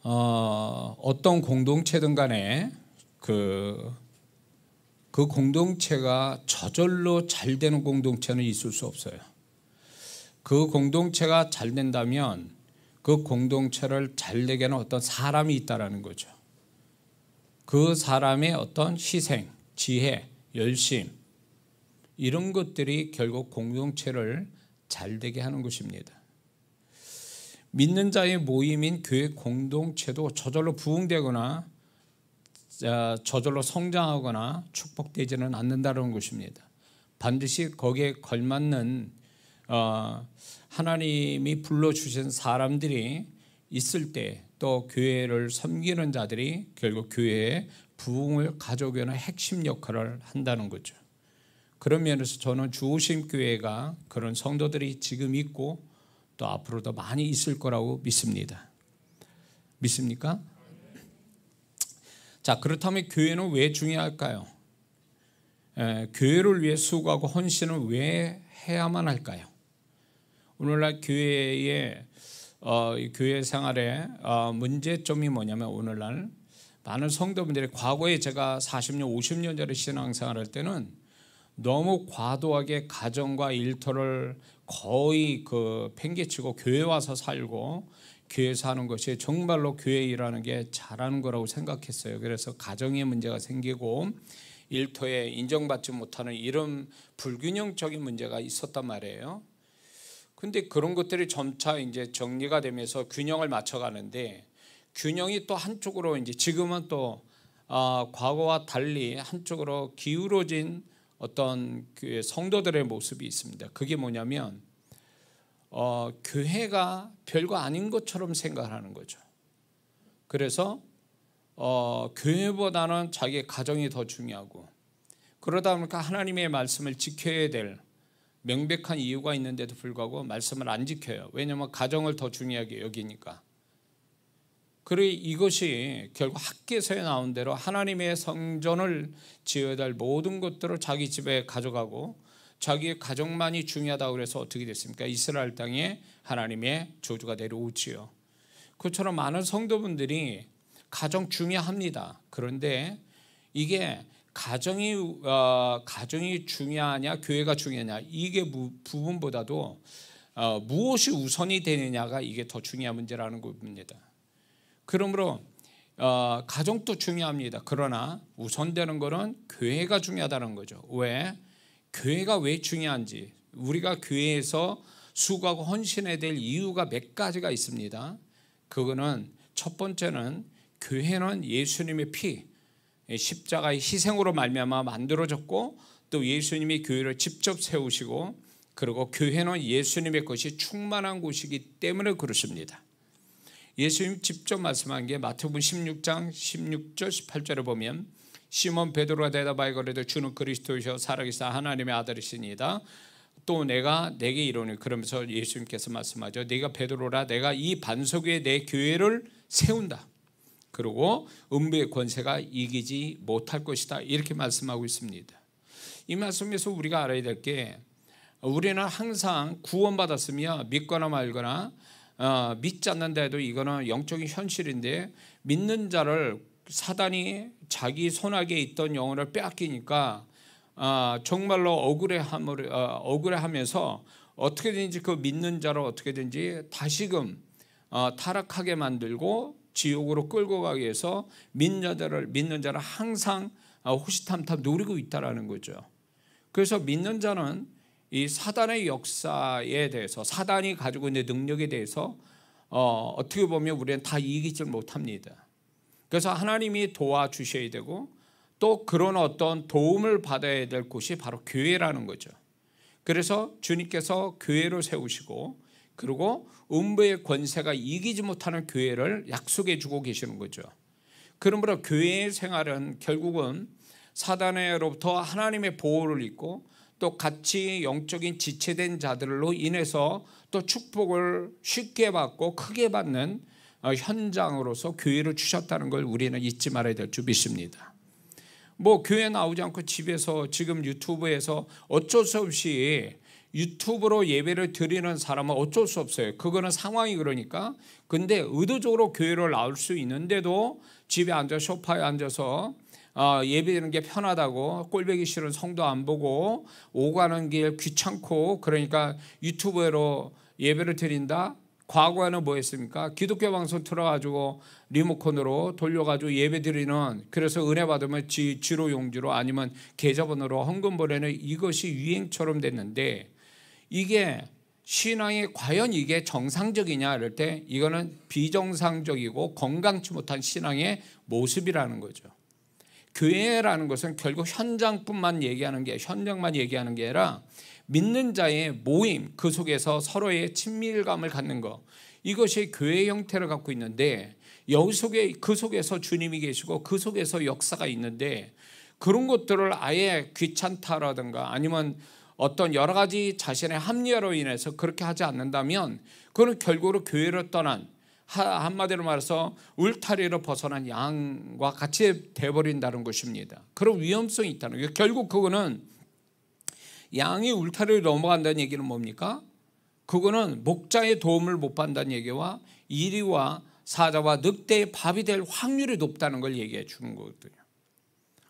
어떤 공동체든 간에 그 공동체가 저절로 잘 되는 공동체는 있을 수 없어요. 그 공동체가 잘 된다면 그 공동체를 잘 되게 하는 어떤 사람이 있다라는 거죠. 그 사람의 어떤 희생, 지혜, 열심 이런 것들이 결국 공동체를 잘 되게 하는 것입니다. 믿는 자의 모임인 교회 공동체도 저절로 부흥되거나 저절로 성장하거나 축복되지는 않는다는 것입니다. 반드시 거기에 걸맞는 하나님이 불러주신 사람들이 있을 때 또 교회를 섬기는 자들이 결국 교회에 부흥을 가져오게 하는 핵심 역할을 한다는 거죠. 그런 면에서 저는 주오심교회가 그런 성도들이 지금 있고 또 앞으로도 많이 있을 거라고 믿습니다. 믿습니까? 자, 그렇다면 교회는 왜 중요할까요? 교회를 위해 수고하고 헌신을 왜 해야만 할까요? 오늘날 교회의 교회 생활의 문제점이 뭐냐면 오늘날 많은 성도분들이 과거에 제가 40년, 50년 전에 신앙생활할 때는 너무 과도하게 가정과 일터를 거의 팽개치고 교회 와서 살고 교회 사는 것이 정말로 교회 일하는 게 잘하는 거라고 생각했어요. 그래서 가정에 문제가 생기고 일터에 인정받지 못하는 이런 불균형적인 문제가 있었단 말이에요. 근데 그런 것들이 점차 이제 정리가 되면서 균형을 맞춰가는데 균형이 또 한쪽으로 이제 지금은 또 과거와 달리 한쪽으로 기울어진 어떤 성도들의 모습이 있습니다. 그게 뭐냐면 교회가 별거 아닌 것처럼 생각하는 거죠. 그래서 교회보다는 자기의 가정이 더 중요하고 그러다 보니까 하나님의 말씀을 지켜야 될 명백한 이유가 있는데도 불구하고 말씀을 안 지켜요. 왜냐하면 가정을 더 중요하게 여기니까. 그리고 이것이 결국 학개서에 나온 대로 하나님의 성전을 지어야 될 모든 것들을 자기 집에 가져가고 자기의 가정만이 중요하다고 그래서 어떻게 됐습니까? 이스라엘 땅에 하나님의 저주가 내려오지요. 그처럼 많은 성도분들이 가정 중요합니다. 그런데 이게 가정이 중요하냐 교회가 중요하냐 이게 부분보다도 무엇이 우선이 되느냐가 이게 더 중요한 문제라는 겁니다. 그러므로 가정도 중요합니다. 그러나 우선되는 것은 교회가 중요하다는 거죠. 왜? 교회가 왜 중요한지 우리가 교회에서 수고하고 헌신해야 될 이유가 몇 가지가 있습니다. 그거는 첫 번째는 교회는 예수님의 피 십자가의 희생으로 말미암아 만들어졌고 또 예수님이 교회를 직접 세우시고 그리고 교회는 예수님의 것이 충만한 곳이기 때문에 그렇습니다. 예수님 직접 말씀한 게 마태복음 16장 16절 18절에 보면 시몬 베드로가 대답하여 이르되 주는 그리스도이시오 살아계신 하나님의 아들이시니이다. 또 내가 내게 이르노니 그러면서 예수님께서 말씀하죠. 네가 베드로라 내가 이 반석 위에 내 교회를 세운다. 그리고 음부의 권세가 이기지 못할 것이다. 이렇게 말씀하고 있습니다. 이 말씀에서 우리가 알아야 될 게 우리는 항상 구원받았으며 믿거나 말거나 믿지 않는다 해도 이거는 영적인 현실인데 믿는 자를 사단이 자기 손아귀에 있던 영혼을 빼앗기니까 정말로 억울해하면서 어떻게든지 그 믿는 자를 어떻게든지 다시금 타락하게 만들고 지옥으로 끌고 가기 위해서 믿는 자를 항상 호시탐탐 노리고 있다라는 거죠. 그래서 믿는 자는 이 사단의 역사에 대해서 사단이 가지고 있는 능력에 대해서 어떻게 보면 우리는 다 이기지 못합니다. 그래서 하나님이 도와주셔야 되고 또 그런 어떤 도움을 받아야 될 곳이 바로 교회라는 거죠. 그래서 주님께서 교회를 세우시고 그리고 음부의 권세가 이기지 못하는 교회를 약속해 주고 계시는 거죠. 그러므로 교회의 생활은 결국은 사단으로부터 하나님의 보호를 입고 또 같이 영적인 지체된 자들로 인해서 또 축복을 쉽게 받고 크게 받는 현장으로서 교회를 주셨다는 걸 우리는 잊지 말아야 될 줄 믿습니다. 뭐 교회 나오지 않고 집에서 지금 유튜브에서 어쩔 수 없이 유튜브로 예배를 드리는 사람은 어쩔 수 없어요. 그거는 상황이 그러니까. 근데 의도적으로 교회를 나올 수 있는데도 집에 앉아 소파에 앉아서 예배드리는 게 편하다고, 꼴보기 싫은 성도 안 보고 오가는 길 귀찮고 그러니까 유튜브로 예배를 드린다. 과거에는 뭐 했습니까? 기독교 방송 틀어가지고 리모컨으로 돌려가지고 예배 드리는, 그래서 은혜 받으면 지로 용지로 아니면 계좌번호로 헌금 보내는 이것이 유행처럼 됐는데, 이게 신앙이 과연 이게 정상적이냐 이럴 때 이거는 비정상적이고 건강치 못한 신앙의 모습이라는 거죠. 교회라는 것은 결국 현장만 얘기하는 게 아니라 믿는 자의 모임, 그 속에서 서로의 친밀감을 갖는 것, 이것이 교회의 형태를 갖고 있는데, 그 속에서 주님이 계시고 그 속에서 역사가 있는데, 그런 것들을 아예 귀찮다라든가 아니면 어떤 여러 가지 자신의 합리화로 인해서 그렇게 하지 않는다면 그건 결국으로 교회를 떠난, 한마디로 말해서 울타리로 벗어난 양과 같이 돼버린다는 것입니다. 그런 위험성이 있다는 거예요. 결국 그거는 양이 울타리를 넘어간다는 얘기는 뭡니까? 그거는 목자의 도움을 못 받는다는 얘기와 이리와 사자와 늑대의 밥이 될 확률이 높다는 걸 얘기해 주는 거거든요.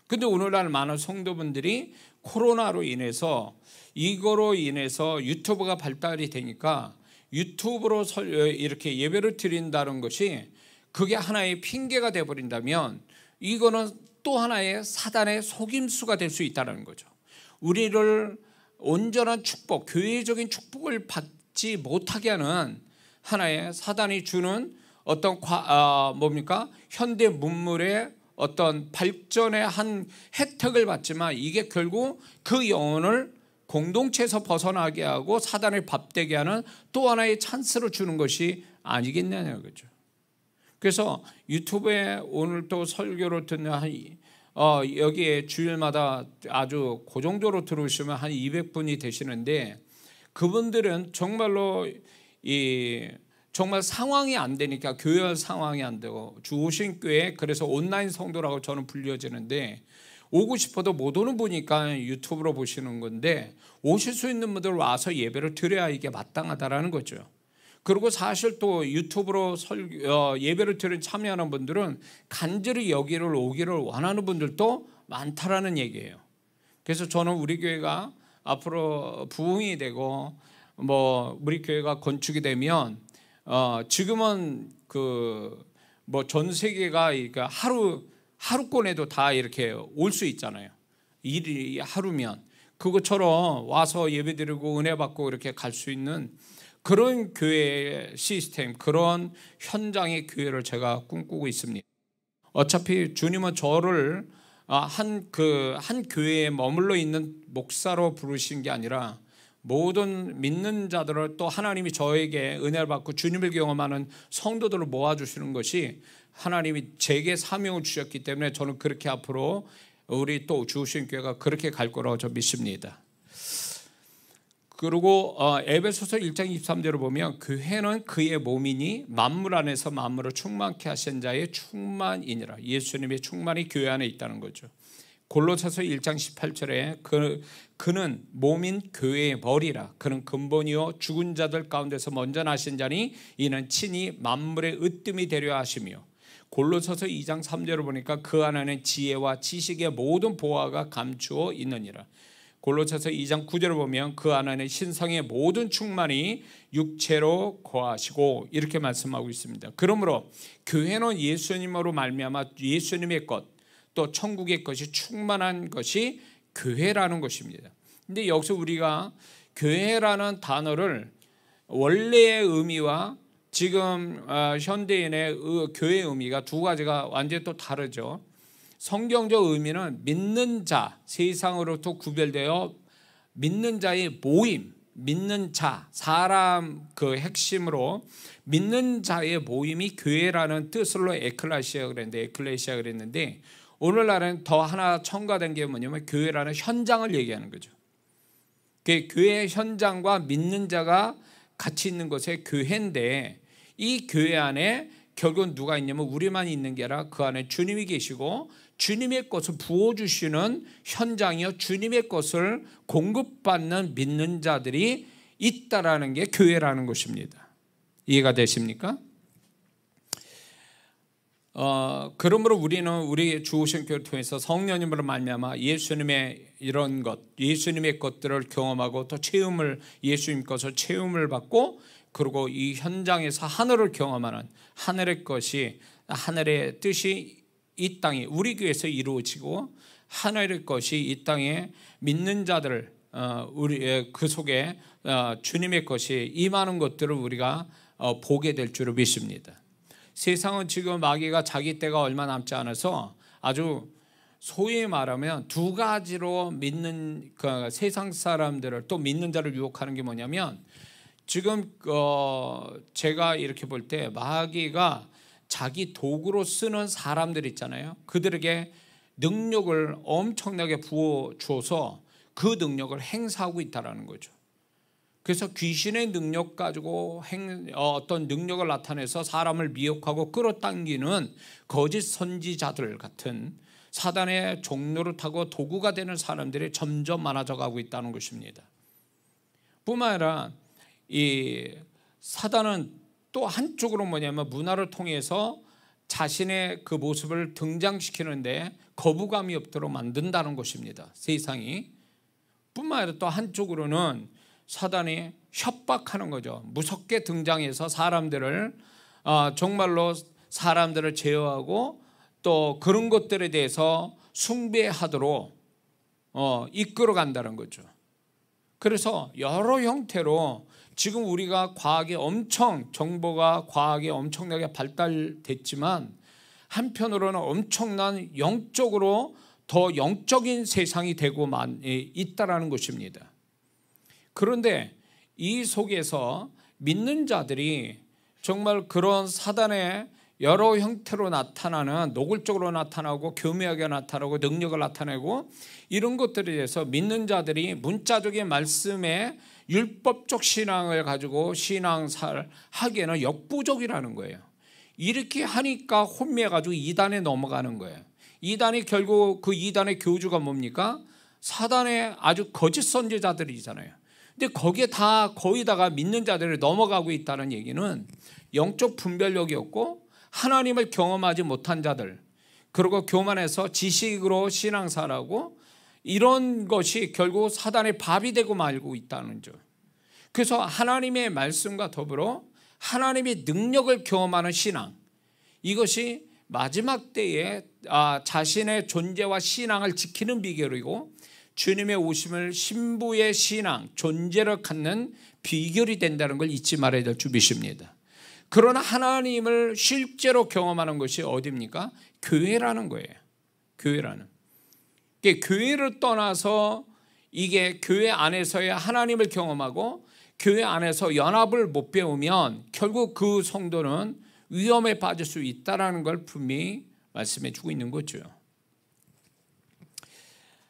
근데 오늘날 많은 성도분들이 코로나로 인해서, 이거로 인해서 유튜브가 발달이 되니까 유튜브로 이렇게 예배를 드린다는 것이 그게 하나의 핑계가 되어버린다면 이거는 또 하나의 사단의 속임수가 될 수 있다는 거죠. 우리를 온전한 축복, 교회적인 축복을 받지 못하게 하는 하나의 사단이 주는 어떤 현대 문물의 어떤 발전의 한 혜택을 받지만, 이게 결국 그 영혼을 공동체에서 벗어나게 하고 사단을 밥되게 하는 또 하나의 찬스를 주는 것이 아니겠느냐는 거죠. 그래서 유튜브에 오늘 또 설교를 듣는 여기에 주일마다 아주 고정적으로 들어오시면 한 200분이 되시는데, 그분들은 정말로 정말 상황이 안 되니까, 교회 상황이 안 되고 주오신교회, 그래서 온라인 성도라고 저는 불려지는데, 오고 싶어도 못 오는 분이니까 유튜브로 보시는 건데, 오실 수 있는 분들 와서 예배를 드려야 이게 마땅하다라는 거죠. 그리고 사실 또 유튜브로 예배를 드리는 참여하는 분들은 간절히 여기를 오기를 원하는 분들도 많다라는 얘기예요. 그래서 저는 우리 교회가 앞으로 부흥이 되고 우리 교회가 건축이 되면 지금은 전 세계가 그러니까 하루권에도 다 이렇게 올 수 있잖아요. 일이 하루면 그것처럼 와서 예배드리고 은혜 받고 이렇게 갈 수 있는 그런 교회 시스템, 그런 현장의 교회를 제가 꿈꾸고 있습니다. 어차피 주님은 저를 한 교회에 머물러 있는 목사로 부르신 게 아니라 모든 믿는 자들을, 또 하나님이 저에게 은혜를 받고 주님을 경험하는 성도들을 모아주시는 것이 하나님이 제게 사명을 주셨기 때문에 저는 그렇게 앞으로 우리 또 주신 교회가 그렇게 갈 거라고 저 믿습니다. 그리고 에베소서 1장 23절을 보면 교회는 그의 몸이니 만물 안에서 만물을 충만케 하신 자의 충만이니라. 예수님의 충만이 교회 안에 있다는 거죠. 골로새서 1장 18절에 그는 몸인 교회의 머리라. 그는 근본이요 죽은 자들 가운데서 먼저 나신 자니 이는 친히 만물의 으뜸이 되려 하시며, 골로새서 2장 3절을 보니까 그 안에는 지혜와 지식의 모든 보화가 감추어 있느니라. 골로새서 2장 9절을 보면 그 안에는 신성의 모든 충만이 육체로 거하시고, 이렇게 말씀하고 있습니다. 그러므로 교회는 예수님으로 말미암아 예수님의 것, 또 천국의 것이 충만한 것이 교회라는 것입니다. 근데 여기서 우리가 교회라는 단어를 원래의 의미와 지금 현대인의 교회의 의미가 두 가지가 완전히 또 다르죠. 성경적 의미는 믿는 자, 세상으로부터 구별되어 믿는 자의 모임, 믿는 자, 사람 그 핵심으로 믿는 자의 모임이 교회라는 뜻으로 에클레시아가 그랬는데 오늘날은 더 하나 첨가된 게 뭐냐면 교회라는 현장을 얘기하는 거죠. 교회의 현장과 믿는 자가 같이 있는 것이 교회인데, 이 교회 안에 결국은 누가 있냐면 우리만 있는 게 아니라 그 안에 주님이 계시고 주님의 것을 부어주시는 현장이요, 주님의 것을 공급받는 믿는 자들이 있다라는 게 교회라는 것입니다. 이해가 되십니까? 그러므로 우리는 우리 주오신 교회를 통해서 성령님으로 말미암아 예수님의 이런 것, 예수님의 것들을 경험하고 또 예수님 것을 체험을 받고, 그리고 이 현장에서 하늘을 경험하는, 하늘의 것이, 하늘의 뜻이 이 땅에 우리 교회에서 이루어지고, 하늘의 것이 이 땅에 믿는 자들, 우리 그 속에 주님의 것이 임하는 것들을 우리가 보게 될 줄을 믿습니다. 세상은 지금 마귀가 자기 때가 얼마 남지 않아서 아주 소위 말하면 두 가지로 믿는 세상 사람들을, 또 믿는 자를 유혹하는 게 뭐냐면, 지금 제가 이렇게 볼 때 마귀가 자기 도구로 쓰는 사람들 있잖아요. 그들에게 능력을 엄청나게 부어줘서 그 능력을 행사하고 있다는 거죠. 그래서 귀신의 능력 가지고 어떤 능력을 나타내서 사람을 미혹하고 끌어당기는 거짓 선지자들 같은 사단의 종로를 타고 도구가 되는 사람들이 점점 많아져 가고 있다는 것입니다. 뿐만 아니라 이 사단은 또 한쪽으로 뭐냐면 문화를 통해서 자신의 그 모습을 등장시키는데 거부감이 없도록 만든다는 것입니다. 세상이. 뿐만 아니라 또 한쪽으로는 사단이 협박하는 거죠. 무섭게 등장해서 사람들을 정말로 사람들을 제어하고 또 그런 것들에 대해서 숭배하도록 이끌어 간다는 거죠. 그래서 여러 형태로 지금 우리가 정보가 과학이 엄청나게 발달됐지만, 한편으로는 엄청난 영적으로 더 영적인 세상이 되고만 있다라는 것입니다. 그런데 이 속에서 믿는 자들이 정말 그런 사단의 여러 형태로 나타나는, 노골적으로 나타나고 교묘하게 나타나고 능력을 나타내고 이런 것들에 대해서 믿는 자들이 문자적인 말씀에 율법적 신앙을 가지고 신앙생활을 하기에는 역부족이라는 거예요. 이렇게 하니까 혼미해가지고 이단에 넘어가는 거예요. 이단이 결국 그 이단의 교주가 뭡니까? 사단의 아주 거짓 선지자들이잖아요. 근데 거기에 거의다가 믿는 자들이 넘어가고 있다는 얘기는 영적 분별력이 없고 하나님을 경험하지 못한 자들, 그리고 교만해서 지식으로 신앙생활하고 이런 것이 결국 사단의 밥이 되고 말고 있다는 점. 그래서 하나님의 말씀과 더불어 하나님의 능력을 경험하는 신앙, 이것이 마지막 때에 자신의 존재와 신앙을 지키는 비결이고 주님의 오심을 신부의 신앙, 존재를 갖는 비결이 된다는 걸 잊지 말아야 될 줄 믿습니다. 그러나 하나님을 실제로 경험하는 것이 어디입니까? 교회라는 거예요. 교회라는. 교회를 떠나서 이게 교회 안에서의 하나님을 경험하고 교회 안에서 연합을 못 배우면 결국 그 성도는 위험에 빠질 수 있다는 걸 분명히 말씀해 주고 있는 거죠.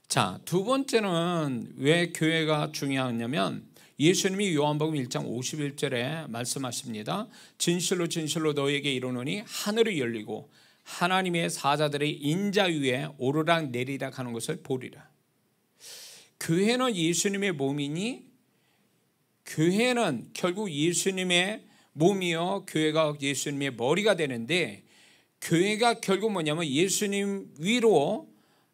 자, 두 번째는 왜 교회가 중요하냐면, 예수님이 요한복음 1장 51절에 말씀하십니다. 진실로 진실로 너에게 이르노니 하늘이 열리고 하나님의 사자들이 인자 위에 오르락 내리락 하는 것을 보리라. 교회는 예수님의 몸이니, 교회는 결국 예수님의 몸이요, 교회가 예수님의 머리가 되는데, 교회가 결국 뭐냐면 예수님 위로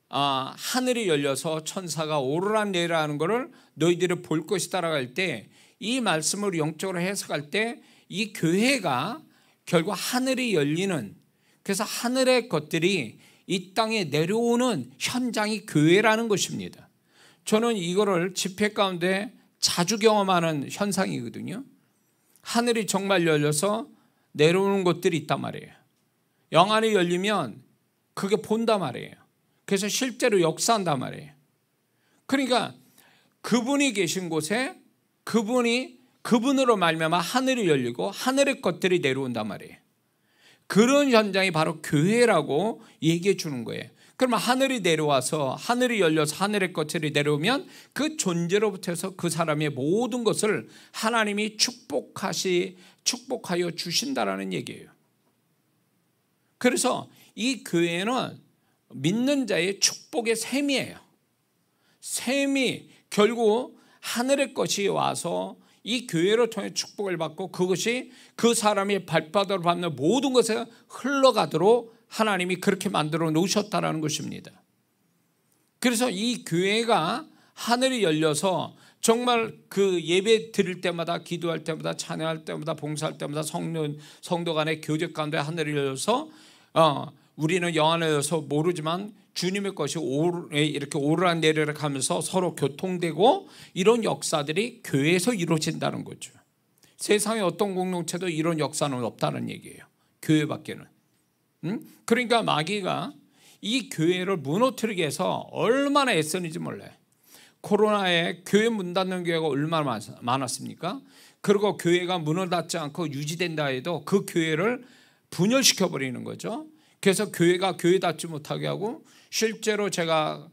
하늘이 열려서 천사가 오르락 내리락 하는 것을 너희들이 볼 것이다 라고 할 때, 이 말씀을 영적으로 해석할 때 이 교회가 결국 하늘이 열리는, 그래서 하늘의 것들이 이 땅에 내려오는 현장이 교회라는 것입니다. 저는 이거를 집회 가운데 자주 경험하는 현상이거든요. 하늘이 정말 열려서 내려오는 것들이 있단 말이에요. 영안이 열리면 그게 본단 말이에요. 그래서 실제로 역사한단 말이에요. 그러니까 그분이 계신 곳에 그분으로 말미암아 하늘이 열리고 하늘의 것들이 내려온단 말이에요. 그런 현장이 바로 교회라고 얘기해 주는 거예요. 그러면 하늘이 내려와서, 하늘이 열려서 하늘의 것들이 내려오면 그 존재로부터 해서 그 사람의 모든 것을 하나님이 축복하여 주신다라는 얘기예요. 그래서 이 교회는 믿는 자의 축복의 셈이에요. 셈이 결국 하늘의 것이 와서 이 교회를 통해 축복을 받고 그것이 그 사람의 발바닥으로 받는 모든 것에 흘러가도록 하나님이 그렇게 만들어 놓으셨다는 것입니다. 그래서 이 교회가 하늘이 열려서 정말 그 예배 드릴 때마다, 기도할 때마다, 찬양할 때마다, 봉사할 때마다 성도 간의 교제 가운데 하늘이 열려서 우리는 영안에서 모르지만 주님의 것이 이렇게 오르락내리락 하면서 서로 교통되고 이런 역사들이 교회에서 이루어진다는 거죠. 세상에 어떤 공동체도 이런 역사는 없다는 얘기예요. 교회밖에는. 그러니까 마귀가 이 교회를 무너뜨리기 위해서 얼마나 애쓰는지 몰라요. 코로나에 교회 문 닫는 교회가 얼마나 많았습니까? 그리고 교회가 문을 닫지 않고 유지된다 해도 그 교회를 분열시켜버리는 거죠. 그래서 교회가 교회 닫지 못하게 하고, 실제로 제가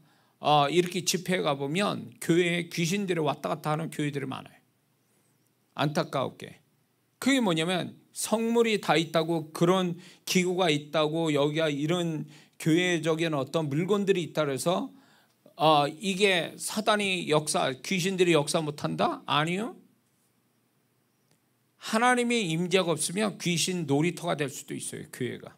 이렇게 집회에 가보면 교회에 귀신들이 왔다 갔다 하는 교회들이 많아요. 안타깝게. 그게 뭐냐면 성물이 다 있다고, 그런 기구가 있다고, 여기가 이런 교회적인 어떤 물건들이 있다 그래서 이게 사단이 귀신들이 역사 못한다? 아니요. 하나님의 임재가 없으면 귀신 놀이터가 될 수도 있어요, 교회가.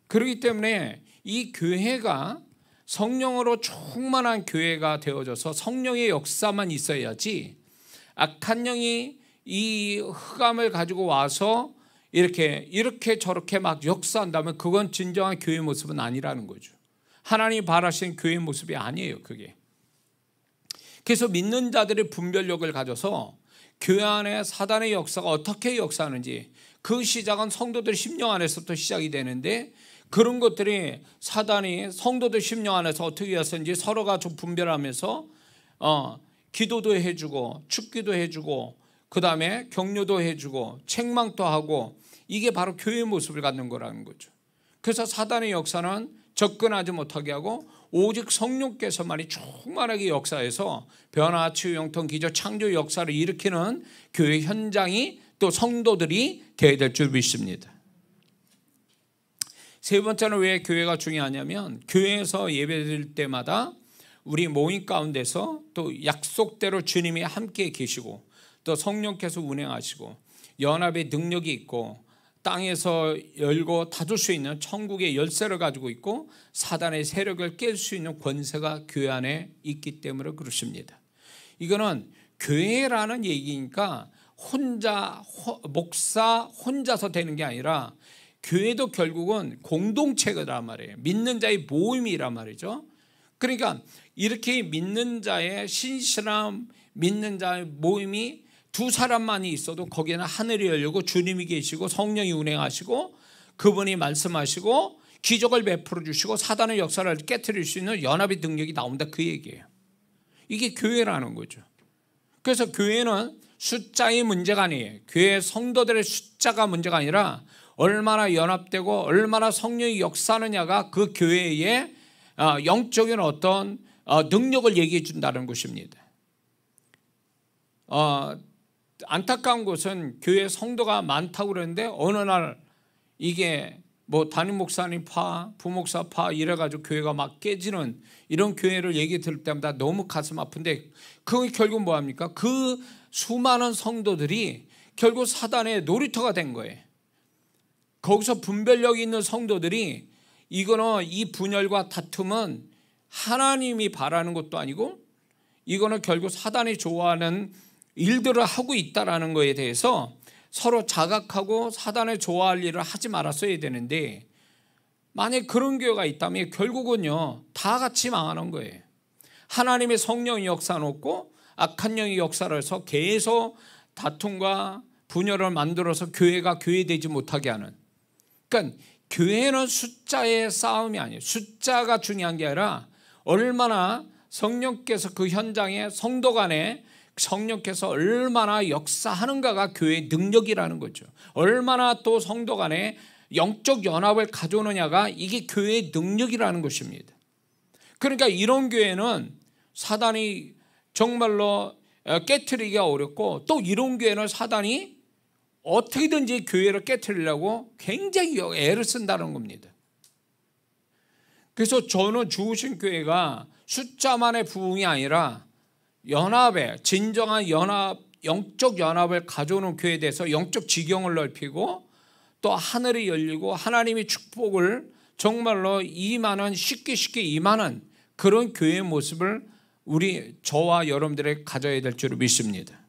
그렇기 때문에 이 교회가 성령으로 충만한 교회가 되어져서 성령의 역사만 있어야지, 악한 영이 이 흑암을 가지고 와서 이렇게 저렇게 막 역사한다면 그건 진정한 교회 모습은 아니라는 거죠. 하나님이 바라시는 교회 모습이 아니에요, 그게. 그래서 믿는 자들의 분별력을 가져서 교회 안에 사단의 역사가 어떻게 역사하는지, 그 시작은 성도들 심령 안에서부터 시작이 되는데, 그런 것들이 사단이 성도들 심령 안에서 어떻게 했었는지 서로가 좀 분별하면서 기도도 해주고 축기도 해주고 그 다음에 격려도 해주고 책망도 하고, 이게 바로 교회의 모습을 갖는 거라는 거죠. 그래서 사단의 역사는 접근하지 못하게 하고 오직 성령께서만이 충만하게 역사해서 변화, 치유, 영통, 기적, 창조 역사를 일으키는 교회 현장이 또 성도들이 되어야 될 줄 믿습니다. 세 번째는 왜 교회가 중요하냐면, 교회에서 예배드릴 때마다 우리 모임 가운데서 또 약속대로 주님이 함께 계시고 또 성령께서 운행하시고 연합의 능력이 있고 땅에서 열고 닫을 수 있는 천국의 열쇠를 가지고 있고 사단의 세력을 깰 수 있는 권세가 교회 안에 있기 때문에 그렇습니다. 이거는 교회라는 얘기니까 목사 혼자서 되는 게 아니라, 교회도 결국은 공동체란 말이에요. 믿는 자의 모임이란 말이죠. 그러니까 이렇게 믿는 자의 신실함, 믿는 자의 모임이 두 사람만이 있어도 거기에는 하늘이 열리고 주님이 계시고 성령이 운행하시고 그분이 말씀하시고 기적을 베풀어 주시고 사단의 역사를 깨트릴 수 있는 연합의 능력이 나온다, 그 얘기예요. 이게 교회라는 거죠. 그래서 교회는 숫자의 문제가 아니에요. 교회 성도들의 숫자가 문제가 아니라 얼마나 연합되고 얼마나 성령이 역사하느냐가 그 교회의 영적인 어떤 능력을 얘기해 준다는 것입니다. 안타까운 것은 교회 성도가 많다고 그러는데 어느 날 이게 뭐 담임 목사님 파, 부목사 파 이래가지고 교회가 막 깨지는 이런 교회를 얘기 들을 때마다 너무 가슴 아픈데, 그게 결국 뭐합니까? 그 수많은 성도들이 결국 사단의 놀이터가 된 거예요. 거기서 분별력이 있는 성도들이, 이거는 이 분열과 다툼은 하나님이 바라는 것도 아니고 이거는 결국 사단이 좋아하는 일들을 하고 있다는 것에 대해서 서로 자각하고 사단을 좋아할 일을 하지 말았어야 되는데, 만약 그런 교회가 있다면 결국은요 다 같이 망하는 거예요. 하나님의 성령이 역사는 없고 악한 영이 역사를 해서 계속 다툼과 분열을 만들어서 교회가 교회되지 못하게 하는. 그러니까 교회는 숫자의 싸움이 아니에요. 숫자가 중요한 게 아니라 얼마나 성령께서 그 현장에 성도 간에 성령께서 얼마나 역사하는가가 교회의 능력이라는 거죠. 얼마나 또 성도 간에 영적 연합을 가져오느냐가 이게 교회의 능력이라는 것입니다. 그러니까 이런 교회는 사단이 정말로 깨트리기가 어렵고, 또 이런 교회는 사단이 어떻게든지 교회를 깨트리려고 굉장히 애를 쓴다는 겁니다. 그래서 저는 주우신 교회가 숫자만의 부흥이 아니라 연합에, 진정한 연합, 영적 연합을 가져오는 교회에 대해서 영적 지경을 넓히고 또 하늘이 열리고 하나님의 축복을 정말로 임하는, 쉽게 임하는 그런 교회의 모습을 저와 여러분들이 가져야 될 줄 믿습니다.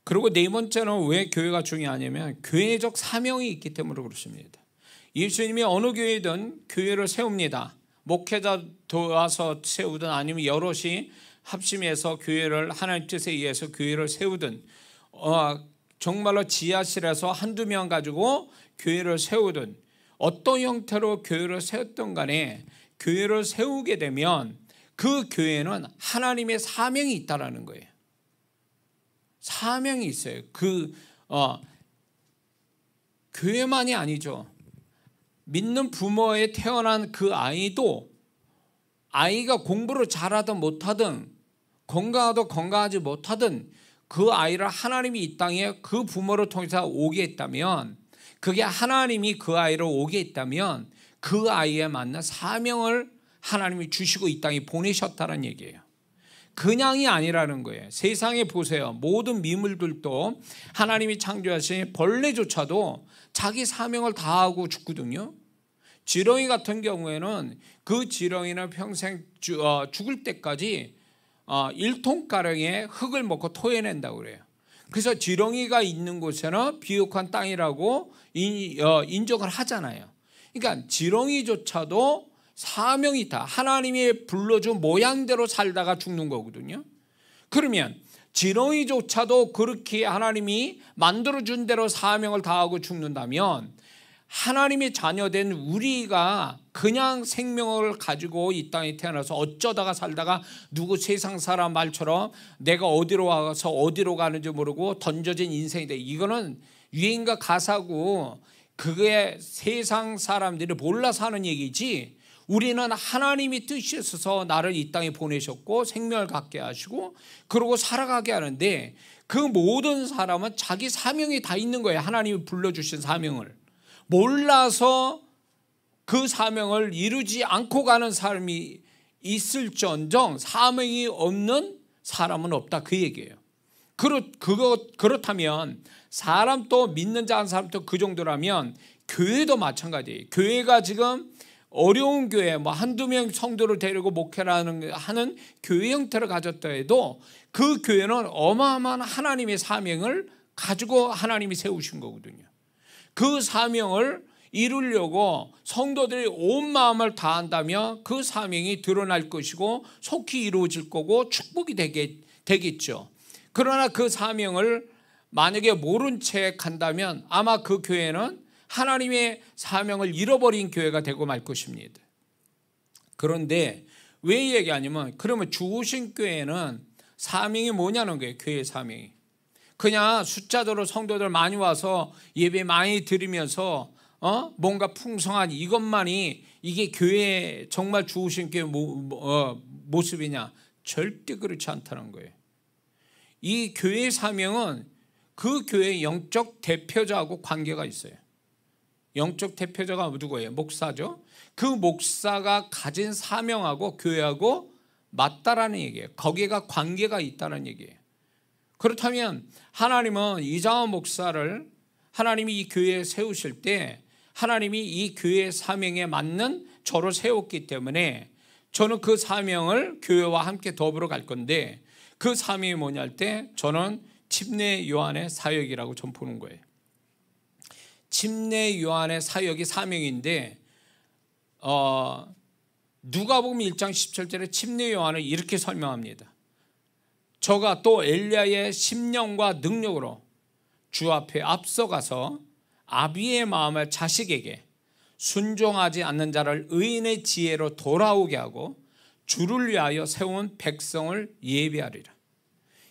그리고 네 번째는 왜 교회가 중요하냐면 교회적 사명이 있기 때문에 그렇습니다. 예수님이 어느 교회든 교회를 세웁니다. 목회자 도와서 세우든 아니면 여럿이 합심해서 교회를 하나님 뜻에 의해서 교회를 세우든 정말로 지하실에서 한두 명 가지고 교회를 세우든 어떤 형태로 교회를 세웠던 간에 교회를 세우게 되면 그 교회는 하나님의 사명이 있다라는 거예요. 사명이 있어요. 교회만이 아니죠. 믿는 부모에 태어난 그 아이도 아이가 공부를 잘하든 못하든 건강하든 건강하지 못하든 그 아이를 하나님이 이 땅에 그 부모를 통해서 오게 했다면, 그게 하나님이 그 아이를 오게 했다면 그 아이에 맞는 사명을 하나님이 주시고 이 땅에 보내셨다는 얘기예요. 그냥이 아니라는 거예요. 세상에 보세요. 모든 미물들도 하나님이 창조하신 벌레조차도 자기 사명을 다하고 죽거든요. 지렁이 같은 경우에는 그 지렁이는 평생 죽을 때까지 1톤가량의 흙을 먹고 토해낸다고 그래요. 그래서 지렁이가 있는 곳에는 비옥한 땅이라고 인정을 하잖아요. 그러니까 지렁이조차도 사명이 있다. 하나님이 불러준 모양대로 살다가 죽는 거거든요. 그러면 지렁이조차도 그렇게 하나님이 만들어준 대로 사명을 다하고 죽는다면 하나님의 자녀된 우리가 그냥 생명을 가지고 이 땅에 태어나서 어쩌다가 살다가 누구 세상 사람 말처럼 내가 어디로 와서 어디로 가는지 모르고 던져진 인생이다. 이거는 유행가 가사고 그게 세상 사람들이 몰라서 하는 얘기지, 우리는 하나님이 뜻이 있어서 나를 이 땅에 보내셨고 생명을 갖게 하시고 그러고 살아가게 하는데 그 모든 사람은 자기 사명이 다 있는 거예요. 하나님이 불러주신 사명을 몰라서 그 사명을 이루지 않고 가는 사람이 있을지언정 사명이 없는 사람은 없다, 그 얘기예요. 그렇다면 사람 또 믿는 자 한 사람도 그 정도라면 교회도 마찬가지예요. 교회가 지금 어려운 교회, 한두 명 성도를 데리고 목회를 하는 교회 형태를 가졌다 해도 그 교회는 어마어마한 하나님의 사명을 가지고 하나님이 세우신 거거든요. 그 사명을 이루려고 성도들이 온 마음을 다한다면 그 사명이 드러날 것이고 속히 이루어질 거고 축복이 되겠죠. 그러나 그 사명을 만약에 모른 채 간다면 아마 그 교회는 하나님의 사명을 잃어버린 교회가 되고 말 것입니다. 그런데 왜 얘기하냐면 그러면 주우신 교회는 사명이 뭐냐는 거예요. 교회의 사명이 그냥 숫자대로 성도들 많이 와서 예배 많이 드리면서 뭔가 풍성한 이것만이 이게 교회 정말 주우신 교회 모습이냐? 절대 그렇지 않다는 거예요. 이 교회의 사명은 그 교회의 영적 대표자하고 관계가 있어요. 영적 대표자가 누구예요? 목사죠. 그 목사가 가진 사명하고 교회하고 맞다라는 얘기예요. 거기가 관계가 있다는 얘기예요. 그렇다면 하나님은 이장원 목사를 하나님이 이 교회에 세우실 때 하나님이 이 교회의 사명에 맞는 저를 세웠기 때문에 저는 그 사명을 교회와 함께 더불어 갈 건데 그 사명이 뭐냐 할 때 저는 침례 요한의 사역이라고 전 보는 거예요. 침례 요한의 사역이 사명인데 누가복음 1장 17절에 침례 요한을 이렇게 설명합니다. 저가 또 엘리야의 심령과 능력으로 주 앞에 앞서가서 아비의 마음을 자식에게 순종하지 않는 자를 의인의 지혜로 돌아오게 하고 주를 위하여 세운 백성을 예비하리라.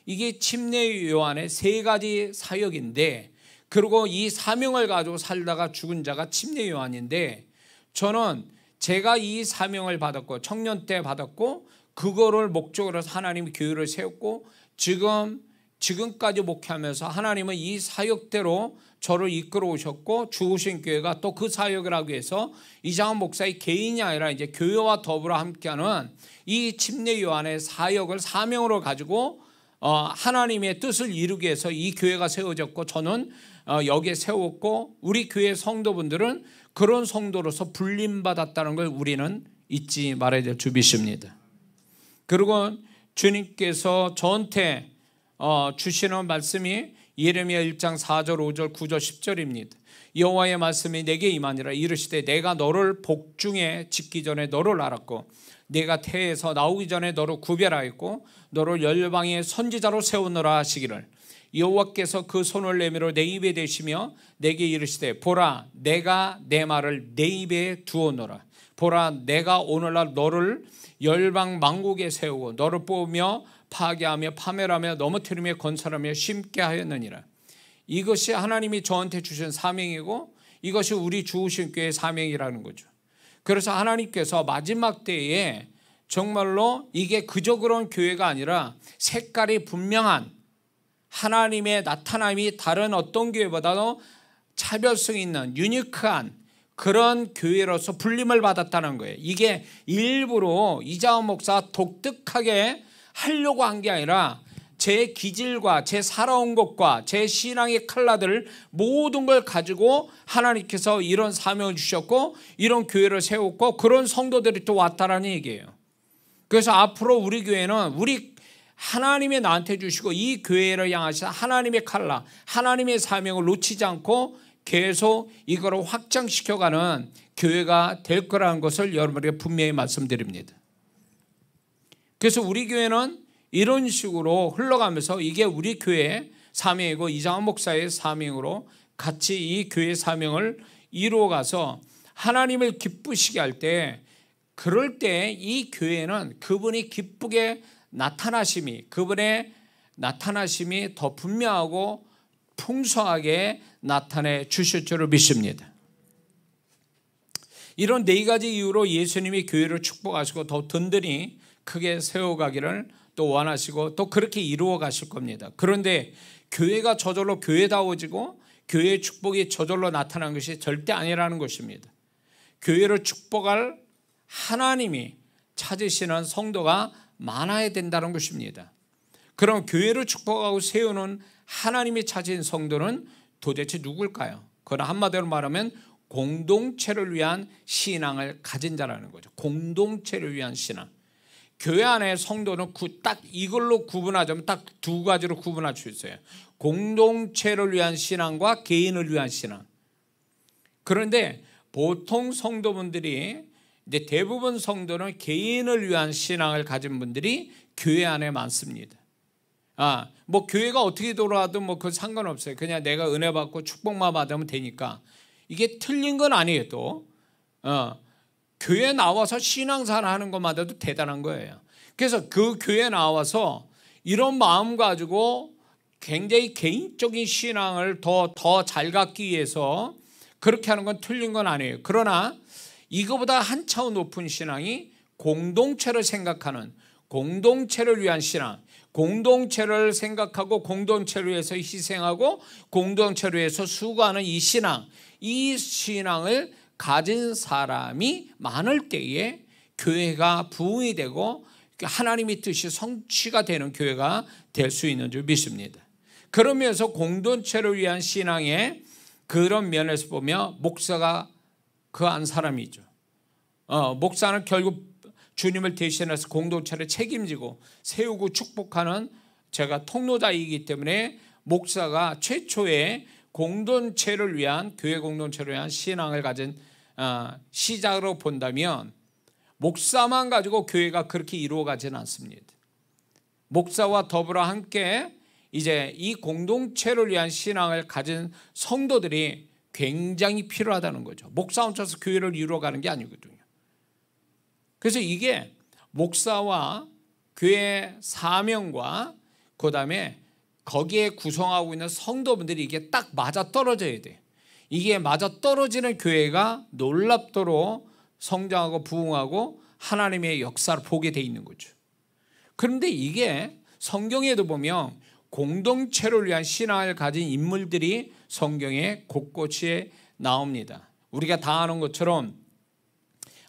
이게 침례 요한의 세 가지 사역인데 그리고 이 사명을 가지고 살다가 죽은 자가 침례 요한인데 저는 제가 이 사명을 받았고 청년 때 받았고 그거를 목적으로 해서 하나님이 교회를 세웠고 지금 지금까지 목회하면서 하나님은 이 사역대로 저를 이끌어 오셨고 주우신 교회가 또 그 사역을 하기 위해서 이장원 목사의 개인이 아니라 이제 교회와 더불어 함께하는 이 침례 요한의 사역을 사명으로 가지고 하나님의 뜻을 이루기 위해서 이 교회가 세워졌고 저는 여기에 세웠고 우리 교회 성도분들은 그런 성도로서 불림받았다는 걸 우리는 잊지 말아야 될 주비십니다. 그리고 주님께서 저한테 주시는 말씀이 예레미야 1장 4절 5절 9절 10절입니다. 여호와의 말씀이 내게 임하니라. 이르시되 내가 너를 복중에 짓기 전에 너를 알았고 내가 태에서 나오기 전에 너를 구별하였고 너를 열방의 선지자로 세우노라 하시기를. 여호와께서 그 손을 내밀어 내 입에 대시며 내게 이르시되 보라 내가 내 말을 내 입에 두었노라. 보라 내가 오늘날 너를 열방 만국에 세우고 너를 뽑으며 파괴하며 파멸하며 넘어뜨리며 건설하며 심게 하였느니라. 이것이 하나님이 저한테 주신 사명이고 이것이 우리 주우신 교회의 사명이라는 거죠. 그래서 하나님께서 마지막 때에 정말로 이게 그저 그런 교회가 아니라 색깔이 분명한 하나님의 나타남이 다른 어떤 교회보다도 차별성 있는 유니크한 그런 교회로서 불림을 받았다는 거예요. 이게 일부러 이장원 목사 독특하게 하려고 한 게 아니라 제 기질과 제 살아온 것과 제 신앙의 칼라들 모든 걸 가지고 하나님께서 이런 사명을 주셨고 이런 교회를 세웠고 그런 성도들이 또 왔다라는 얘기예요. 그래서 앞으로 우리 교회는 우리 하나님이 나한테 주시고 이 교회를 향하신 하나님의 칼라 하나님의 사명을 놓치지 않고 계속 이거를 확장시켜가는 교회가 될 거라는 것을 여러분에게 분명히 말씀드립니다. 그래서 우리 교회는 이런 식으로 흘러가면서 이게 우리 교회의 사명이고 이장원 목사의 사명으로 같이 이 교회의 사명을 이루어가서 하나님을 기쁘시게 할 때 그럴 때 이 교회는 그분이 기쁘게 그분의 나타나심이 더 분명하고 풍성하게 나타내 주실 줄을 믿습니다. 이런 네 가지 이유로 예수님이 교회를 축복하시고 더 든든히 크게 세워가기를 또 원하시고 또 그렇게 이루어 가실 겁니다. 그런데 교회가 저절로 교회다워지고 교회의 축복이 저절로 나타나는 것이 절대 아니라는 것입니다. 교회를 축복할 하나님이 찾으시는 성도가 많아야 된다는 것입니다. 그럼 교회를 축복하고 세우는 하나님이 찾은 성도는 도대체 누굴까요? 그건 한마디로 말하면 공동체를 위한 신앙을 가진 자라는 거죠. 공동체를 위한 신앙. 교회 안에 성도는 딱 이걸로 구분하자면 딱 두 가지로 구분할 수 있어요. 공동체를 위한 신앙과 개인을 위한 신앙. 그런데 보통 성도분들이 이제 대부분 성도는 개인을 위한 신앙을 가진 분들이 교회 안에 많습니다. 뭐 교회가 어떻게 돌아가도 뭐 그 상관없어요. 그냥 내가 은혜 받고 축복만 받으면 되니까. 이게 틀린 건 아니에요. 또 교회 나와서 신앙생활 하는 것마다도 대단한 거예요. 그래서 그 교회 나와서 이런 마음 가지고 굉장히 개인적인 신앙을 더 잘 갖기 위해서 그렇게 하는 건 틀린 건 아니에요. 그러나 이거보다 한 차원 높은 신앙이 공동체를 생각하는 공동체를 위한 신앙, 공동체를 생각하고 공동체를 위해서 희생하고 공동체를 위해서 수고하는 이 신앙을 가진 사람이 많을 때에 교회가 부흥이 되고 하나님의 뜻이 성취가 되는 교회가 될 수 있는 줄 믿습니다. 그러면서 공동체를 위한 신앙의 그런 면에서 보면 목사가 그 한 사람이죠. 목사는 결국 주님을 대신해서 공동체를 책임지고 세우고 축복하는 제가 통로자이기 때문에 목사가 최초의 공동체를 위한 교회 공동체를 위한 신앙을 가진 시작으로 본다면 목사만 가지고 교회가 그렇게 이루어가지는 않습니다. 목사와 더불어 함께 이제 이 공동체를 위한 신앙을 가진 성도들이 굉장히 필요하다는 거죠. 목사 혼자서 교회를 이루어가는 게 아니거든요. 그래서 이게 목사와 교회 사명과 그다음에 거기에 구성하고 있는 성도분들이 이게 딱 맞아떨어져야 돼. 이게 맞아떨어지는 교회가 놀랍도록 성장하고 부흥하고 하나님의 역사를 보게 돼 있는 거죠. 그런데 이게 성경에도 보면 공동체를 위한 신앙을 가진 인물들이 성경에 곳곳에 나옵니다. 우리가 다 아는 것처럼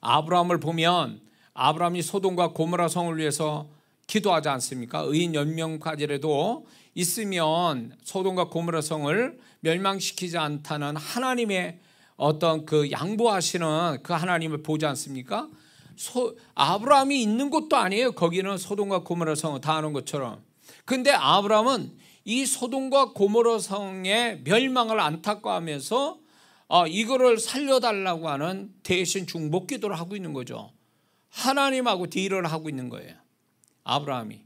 아브라함을 보면 아브라함이 소돔과 고모라 성을 위해서 기도하지 않습니까? 의인 10명까지라도 있으면 소돔과 고모라 성을 멸망시키지 않다는 하나님의 어떤 그 양보하시는 그 하나님을 보지 않습니까? 아브라함이 있는 곳도 아니에요. 거기는 소돔과 고모라 성을 다 아는 것처럼. 근데 아브라함은 이 소돔과 고모라 성의 멸망을 안타까워하면서 이거를 살려달라고 하는 대신 중복 기도를 하고 있는 거죠. 하나님하고 딜을 하고 있는 거예요. 아브라함이.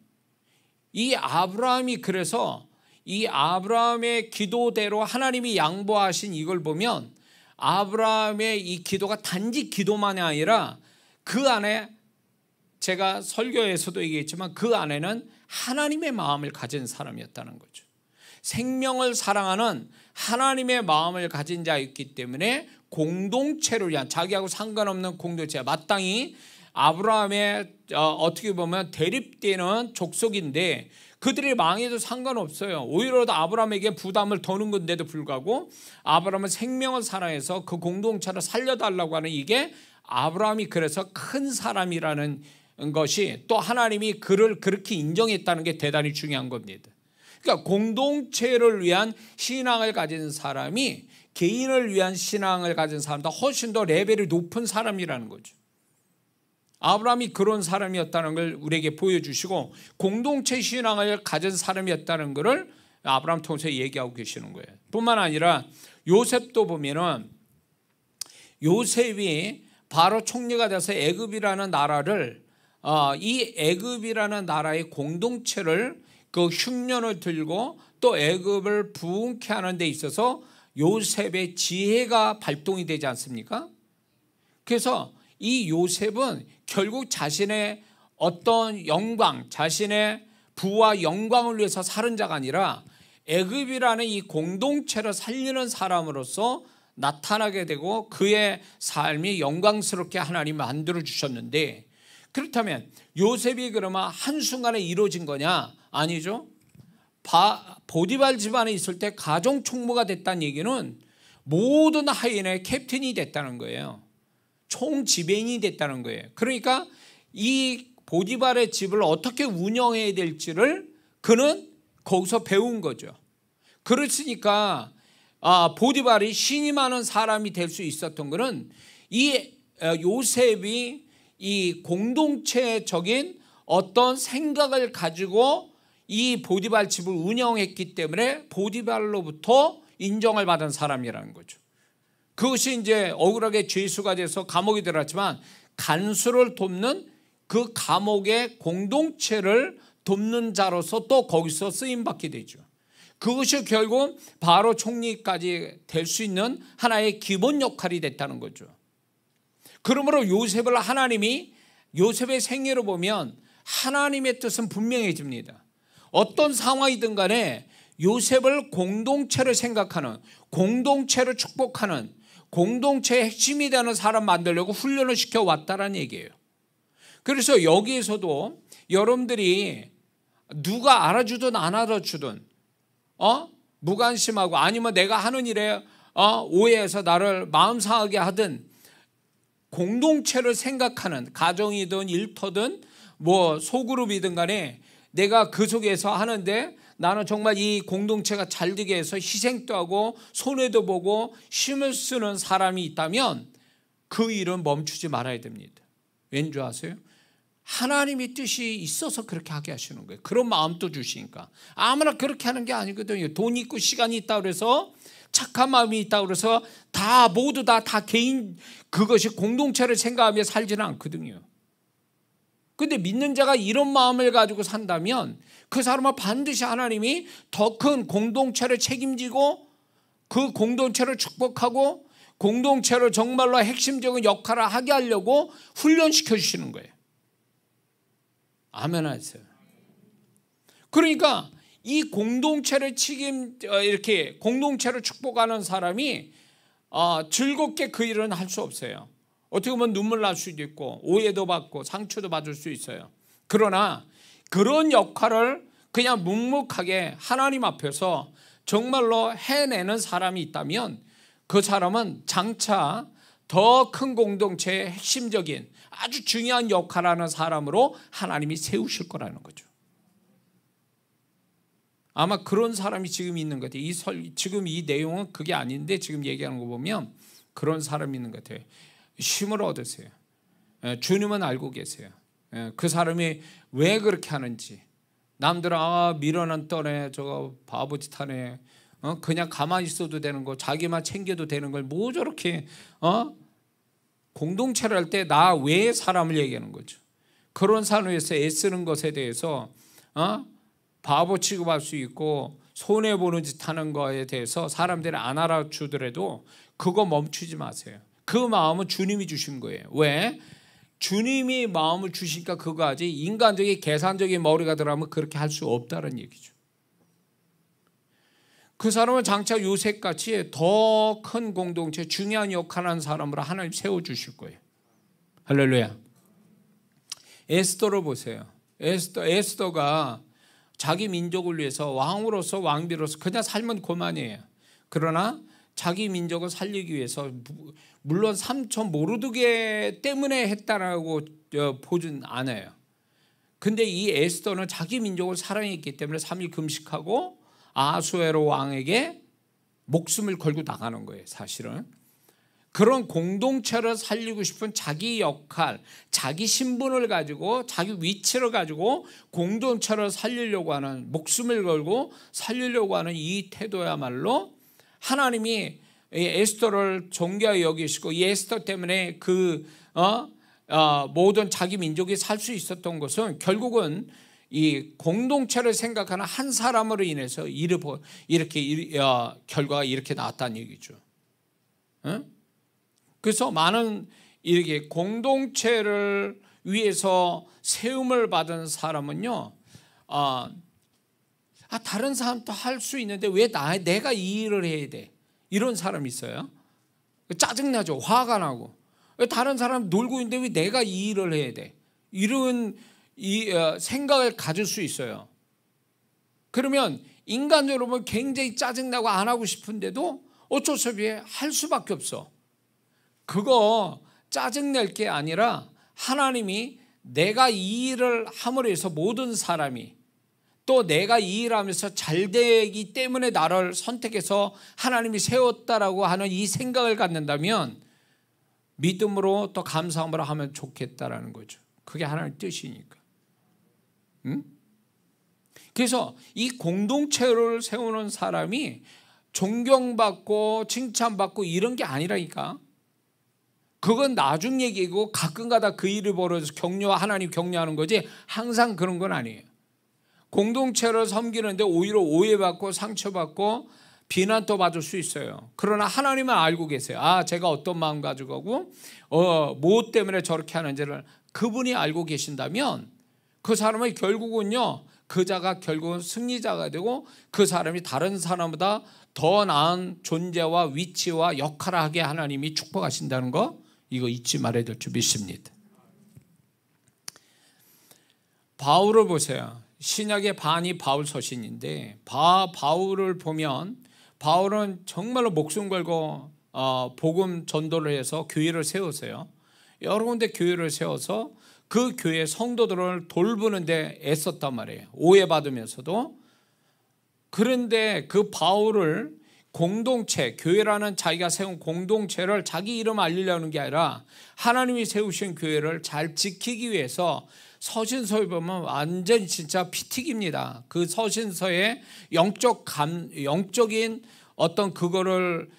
이 아브라함이 그래서 이 아브라함의 기도대로 하나님이 양보하신 이걸 보면 아브라함의 이 기도가 단지 기도만이 아니라 그 안에 제가 설교에서도 얘기했지만 그 안에는 하나님의 마음을 가진 사람이었다는 거죠. 생명을 사랑하는 하나님의 마음을 가진 자였기 때문에 공동체를 위한 자기하고 상관없는 공동체, 마땅히 아브라함의 어떻게 보면 대립되는 족속인데 그들이 망해도 상관없어요. 오히려 아브라함에게 부담을 더는 건데도 불구하고 아브라함은 생명을 사랑해서 그 공동체를 살려달라고 하는 이게 아브라함이 그래서 큰 사람이라는 것이 또 하나님이 그를 그렇게 인정했다는 게 대단히 중요한 겁니다. 그러니까 공동체를 위한 신앙을 가진 사람이 개인을 위한 신앙을 가진 사람보다 훨씬 더 레벨이 높은 사람이라는 거죠. 아브라함이 그런 사람이었다는 걸 우리에게 보여주시고 공동체 신앙을 가진 사람이었다는 것을 아브라함 통해서 얘기하고 계시는 거예요. 뿐만 아니라 요셉도 보면은 요셉이 바로 총리가 돼서 애굽이라는 나라를 이 애굽이라는 나라의 공동체를 그 흉년을 들고 또 애굽을 부흥케 하는 데 있어서 요셉의 지혜가 발동이 되지 않습니까? 그래서 이 요셉은 결국 자신의 어떤 영광, 자신의 부와 영광을 위해서 사는 자가 아니라 애굽이라는 이 공동체를 살리는 사람으로서 나타나게 되고 그의 삶이 영광스럽게 하나님이 만들어 주셨는데, 그렇다면 요셉이 그러면 한순간에 이루어진 거냐? 아니죠. 보디발 집안에 있을 때 가정 총무가 됐다는 얘기는 모든 하인의 캡틴이 됐다는 거예요. 총지배인이 됐다는 거예요. 그러니까 이 보디발의 집을 어떻게 운영해야 될지를 그는 거기서 배운 거죠. 그렇으니까 보디발이 신임하는 사람이 될 수 있었던 것은 이 요셉이 이 공동체적인 어떤 생각을 가지고 이 보디발 집을 운영했기 때문에 보디발로부터 인정을 받은 사람이라는 거죠. 그것이 이제 억울하게 죄수가 돼서 감옥에 들어갔지만 간수를 돕는 그 감옥의 공동체를 돕는 자로서 또 거기서 쓰임받게 되죠. 그것이 결국 바로 총리까지 될 수 있는 하나의 기본 역할이 됐다는 거죠. 그러므로 요셉을 하나님이 요셉의 생애를 보면 하나님의 뜻은 분명해집니다. 어떤 상황이든 간에 요셉을 공동체를 생각하는, 공동체를 축복하는, 공동체의 핵심이 되는 사람 만들려고 훈련을 시켜왔다는 얘기예요. 그래서 여기에서도 여러분들이 누가 알아주든 안 알아주든 무관심하고 아니면 내가 하는 일에 오해해서 나를 마음 상하게 하든 공동체를 생각하는 가정이든 일터든 뭐 소그룹이든 간에 내가 그 속에서 하는데 나는 정말 이 공동체가 잘 되게 해서 희생도 하고 손해도 보고 힘을 쓰는 사람이 있다면 그 일은 멈추지 말아야 됩니다. 왠 줄 아세요? 하나님의 뜻이 있어서 그렇게 하게 하시는 거예요. 그런 마음도 주시니까. 아무나 그렇게 하는 게 아니거든요. 돈이 있고 시간이 있다고 그래서 착한 마음이 있다고 그래서 다 모두 다 개인 그것이 공동체를 생각하며 살지는 않거든요. 근데 믿는 자가 이런 마음을 가지고 산다면 그 사람은 반드시 하나님이 더 큰 공동체를 책임지고 그 공동체를 축복하고 공동체를 정말로 핵심적인 역할을 하게 하려고 훈련시켜 주시는 거예요. 아멘 하세요. 그러니까 이 공동체를 이렇게 공동체를 축복하는 사람이 즐겁게 그 일은 할 수 없어요. 어떻게 보면 눈물 날 수도 있고 오해도 받고 상처도 받을 수 있어요. 그러나 그런 역할을 그냥 묵묵하게 하나님 앞에서 정말로 해내는 사람이 있다면 그 사람은 장차 더 큰 공동체의 핵심적인 아주 중요한 역할을 하는 사람으로 하나님이 세우실 거라는 거죠. 아마 그런 사람이 지금 있는 것 같아요. 지금 이 내용은 그게 아닌데 지금 얘기하는 거 보면 그런 사람이 있는 것 같아요. 힘을 얻으세요. 주님은 알고 계세요. 그 사람이 왜 그렇게 하는지. 남들은 밀어는 떠네, 저거 바보짓 하네, 그냥 가만히 있어도 되는 거, 자기만 챙겨도 되는 걸 뭐 저렇게 공동체를 할 때 나 외의 사람을 얘기하는 거죠. 그런 사람에서 애쓰는 것에 대해서 바보 취급할 수 있고 손해보는 짓 하는 거에 대해서 사람들이 안 알아주더라도 그거 멈추지 마세요. 그 마음은 주님이 주신 거예요. 왜? 주님이 마음을 주시니까 그거 하지, 인간적인 계산적인 머리가 들어가면 그렇게 할 수 없다는 얘기죠. 그 사람은 장차 요셉같이 더 큰 공동체, 중요한 역할을 하는 사람으로 하나님 세워주실 거예요. 할렐루야. 에스더를 보세요. 에스더가 자기 민족을 위해서 왕으로서 왕비로서 그냥 살면 그만이에요. 그러나 자기 민족을 살리기 위해서, 물론 삼촌 모르드게 때문에 했다라고 보진 않아요. 근데 이 에스더는 자기 민족을 사랑했기 때문에 3일 금식하고 아수에로 왕에게 목숨을 걸고 나가는 거예요. 사실은 그런 공동체를 살리고 싶은 자기 역할, 자기 신분을 가지고, 자기 위치를 가지고 공동체를 살리려고 하는, 목숨을 걸고 살리려고 하는 이 태도야말로 하나님이 에스더를 존귀하게 여기시고, 이 에스더 때문에 모든 자기 민족이 살 수 있었던 것은 결국은 이 공동체를 생각하는 한 사람으로 인해서 이렇게 결과가 이렇게 나왔다는 얘기죠. 그래서 많은 이렇게 공동체를 위해서 세움을 받은 사람은요, 다른 사람도 할 수 있는데 왜 내가 이 일을 해야 돼? 이런 사람이 있어요. 짜증나죠. 화가 나고. 왜 다른 사람 놀고 있는데 왜 내가 이 일을 해야 돼? 이런 생각을 가질 수 있어요. 그러면 인간적으로 보면 굉장히 짜증나고 안 하고 싶은데도 어쩔 수 없이 할 수밖에 없어. 그거 짜증낼 게 아니라 하나님이 내가 이 일을 함으로 해서 모든 사람이, 또 내가 이 일을 하면서 잘 되기 때문에 나를 선택해서 하나님이 세웠다라고 하는 이 생각을 갖는다면 믿음으로 또 감사함으로 하면 좋겠다라는 거죠. 그게 하나님의 뜻이니까. 그래서 이 공동체를 세우는 사람이 존경받고 칭찬받고 이런 게 아니라니까. 그건 나중 얘기고 가끔가다 그 일을 벌어서 하나님 격려하는 거지 항상 그런 건 아니에요. 공동체를 섬기는데 오히려 오해받고 상처받고 비난도 받을 수 있어요. 그러나 하나님은 알고 계세요. 제가 어떤 마음 가지고 뭐 때문에 저렇게 하는지를 그분이 알고 계신다면 그 사람의 결국은요, 그자가 결국은 승리자가 되고 그 사람이 다른 사람보다 더 나은 존재와 위치와 역할을 하게 하나님이 축복하신다는 거, 이거 잊지 말아야 될 줄 믿습니다. 바울을 보세요. 신약의 반이 바울 서신인데 바울을 보면 바울은 정말로 목숨 걸고 복음 전도를 해서 교회를 세우세요. 여러 군데 교회를 세워서 그 교회 성도들을 돌보는 데 애썼단 말이에요. 오해받으면서도. 그런데 그 바울을 공동체, 교회라는 자기가 세운 공동체를 자기 이름 알리려는 게 아니라 하나님이 세우신 교회를 잘 지키기 위해서 서신서에 보면 완전히 진짜 피튀깁니다. 그 서신서의 영적인 어떤 그거를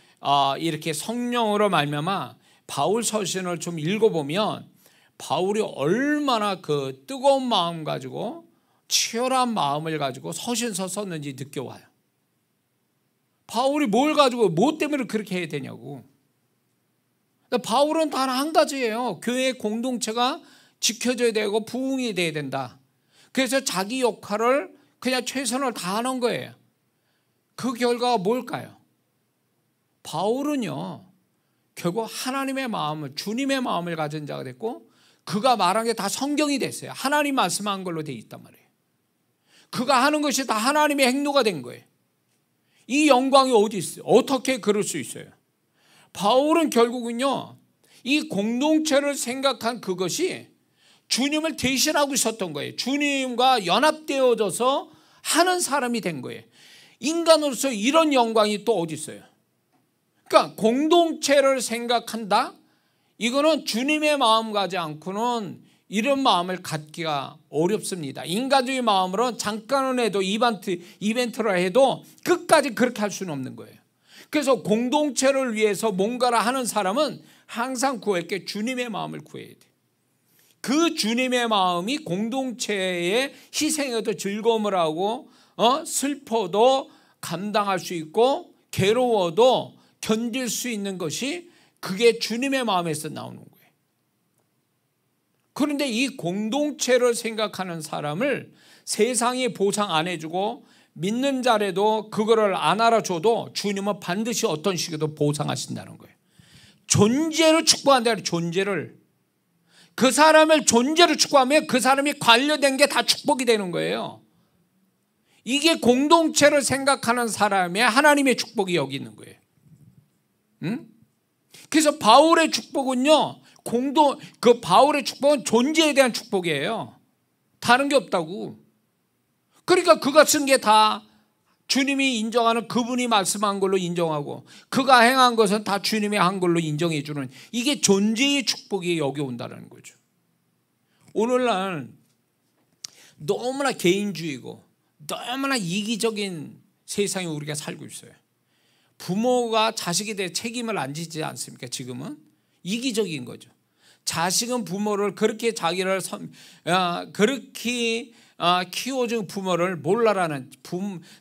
이렇게 성령으로 말미암아 바울 서신을 좀 읽어보면 바울이 얼마나 그 뜨거운 마음 가지고 치열한 마음을 가지고 서신서 썼는지 느껴와요. 바울이 뭘 가지고 뭐 때문에 그렇게 해야 되냐고. 바울은 단 한 가지예요. 교회 공동체가 지켜져야 되고 부흥이 돼야 된다. 그래서 자기 역할을 그냥 최선을 다하는 거예요. 그 결과가 뭘까요? 바울은요, 결국 하나님의 마음을, 주님의 마음을 가진 자가 됐고, 그가 말한 게 다 성경이 됐어요. 하나님 말씀한 걸로 돼 있단 말이에요. 그가 하는 것이 다 하나님의 행로가 된 거예요. 이 영광이 어디 있어요? 어떻게 그럴 수 있어요? 바울은 결국은요, 이 공동체를 생각한 그것이 주님을 대신하고 있었던 거예요. 주님과 연합되어져서 하는 사람이 된 거예요. 인간으로서 이런 영광이 또 어디 있어요? 그러니까 공동체를 생각한다? 이거는 주님의 마음 가지 않고는 이런 마음을 갖기가 어렵습니다. 인간적인 마음으로는 잠깐은 해도 이벤트를 해도 끝까지 그렇게 할 수는 없는 거예요. 그래서 공동체를 위해서 뭔가를 하는 사람은 항상 구할 게 주님의 마음을 구해야 돼요. 그 주님의 마음이 공동체의 희생에도 즐거움을 하고 슬퍼도 감당할 수 있고 괴로워도 견딜 수 있는 것이 그게 주님의 마음에서 나오는 거예요. 그런데 이 공동체를 생각하는 사람을 세상이 보상 안 해주고 믿는 자라도 그거를 안 알아줘도 주님은 반드시 어떤 식으로 보상하신다는 거예요. 존재를 축복한다. 존재를. 그 사람을 존재를 축복하면 그 사람이 관련된 게 다 축복이 되는 거예요. 이게 공동체를 생각하는 사람의 하나님의 축복이 여기 있는 거예요. 그래서 바울의 축복은요, 바울의 축복은 존재에 대한 축복이에요. 다른 게 없다고. 그러니까 그가 쓴 게 다 주님이 인정하는, 그분이 말씀한 걸로 인정하고 그가 행한 것은 다 주님이 한 걸로 인정해 주는, 이게 존재의 축복이 여기 온다는 거죠. 오늘날 너무나 개인주의고 너무나 이기적인 세상에 우리가 살고 있어요. 부모가 자식에 대해 책임을 안 지지 않습니까? 지금은 이기적인 거죠. 자식은 부모를 그렇게 그렇게 키워준 부모를 몰라라는,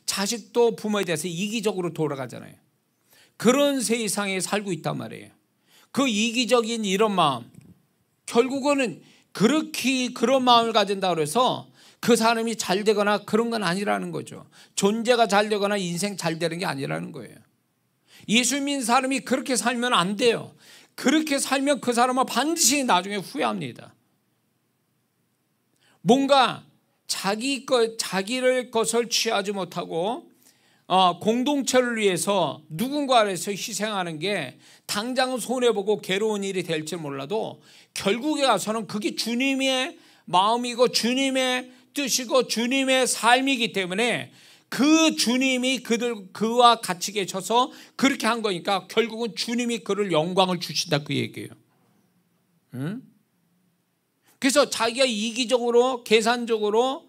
자식도 부모에 대해서 이기적으로 돌아가잖아요. 그런 세상에 살고 있단 말이에요. 그 이기적인 이런 마음, 결국은 그런 마음을 가진다고 해서 그 사람이 잘 되거나 그런 건 아니라는 거죠. 존재가 잘 되거나 인생 잘 되는 게 아니라는 거예요. 예수 믿는 사람이 그렇게 살면 안 돼요. 그렇게 살면 그 사람은 반드시 나중에 후회합니다. 뭔가 자기를 것을 취하지 못하고 공동체를 위해서 누군가를 위해서 희생하는 게 당장은 손해보고 괴로운 일이 될지 몰라도 결국에 가서는 그게 주님의 마음이고 주님의 뜻이고 주님의 삶이기 때문에 그 주님이 그와 같이 계셔서 그렇게 한 거니까 결국은 주님이 그를 영광을 주신다, 그 얘기예요. 그래서 자기가 이기적으로 계산적으로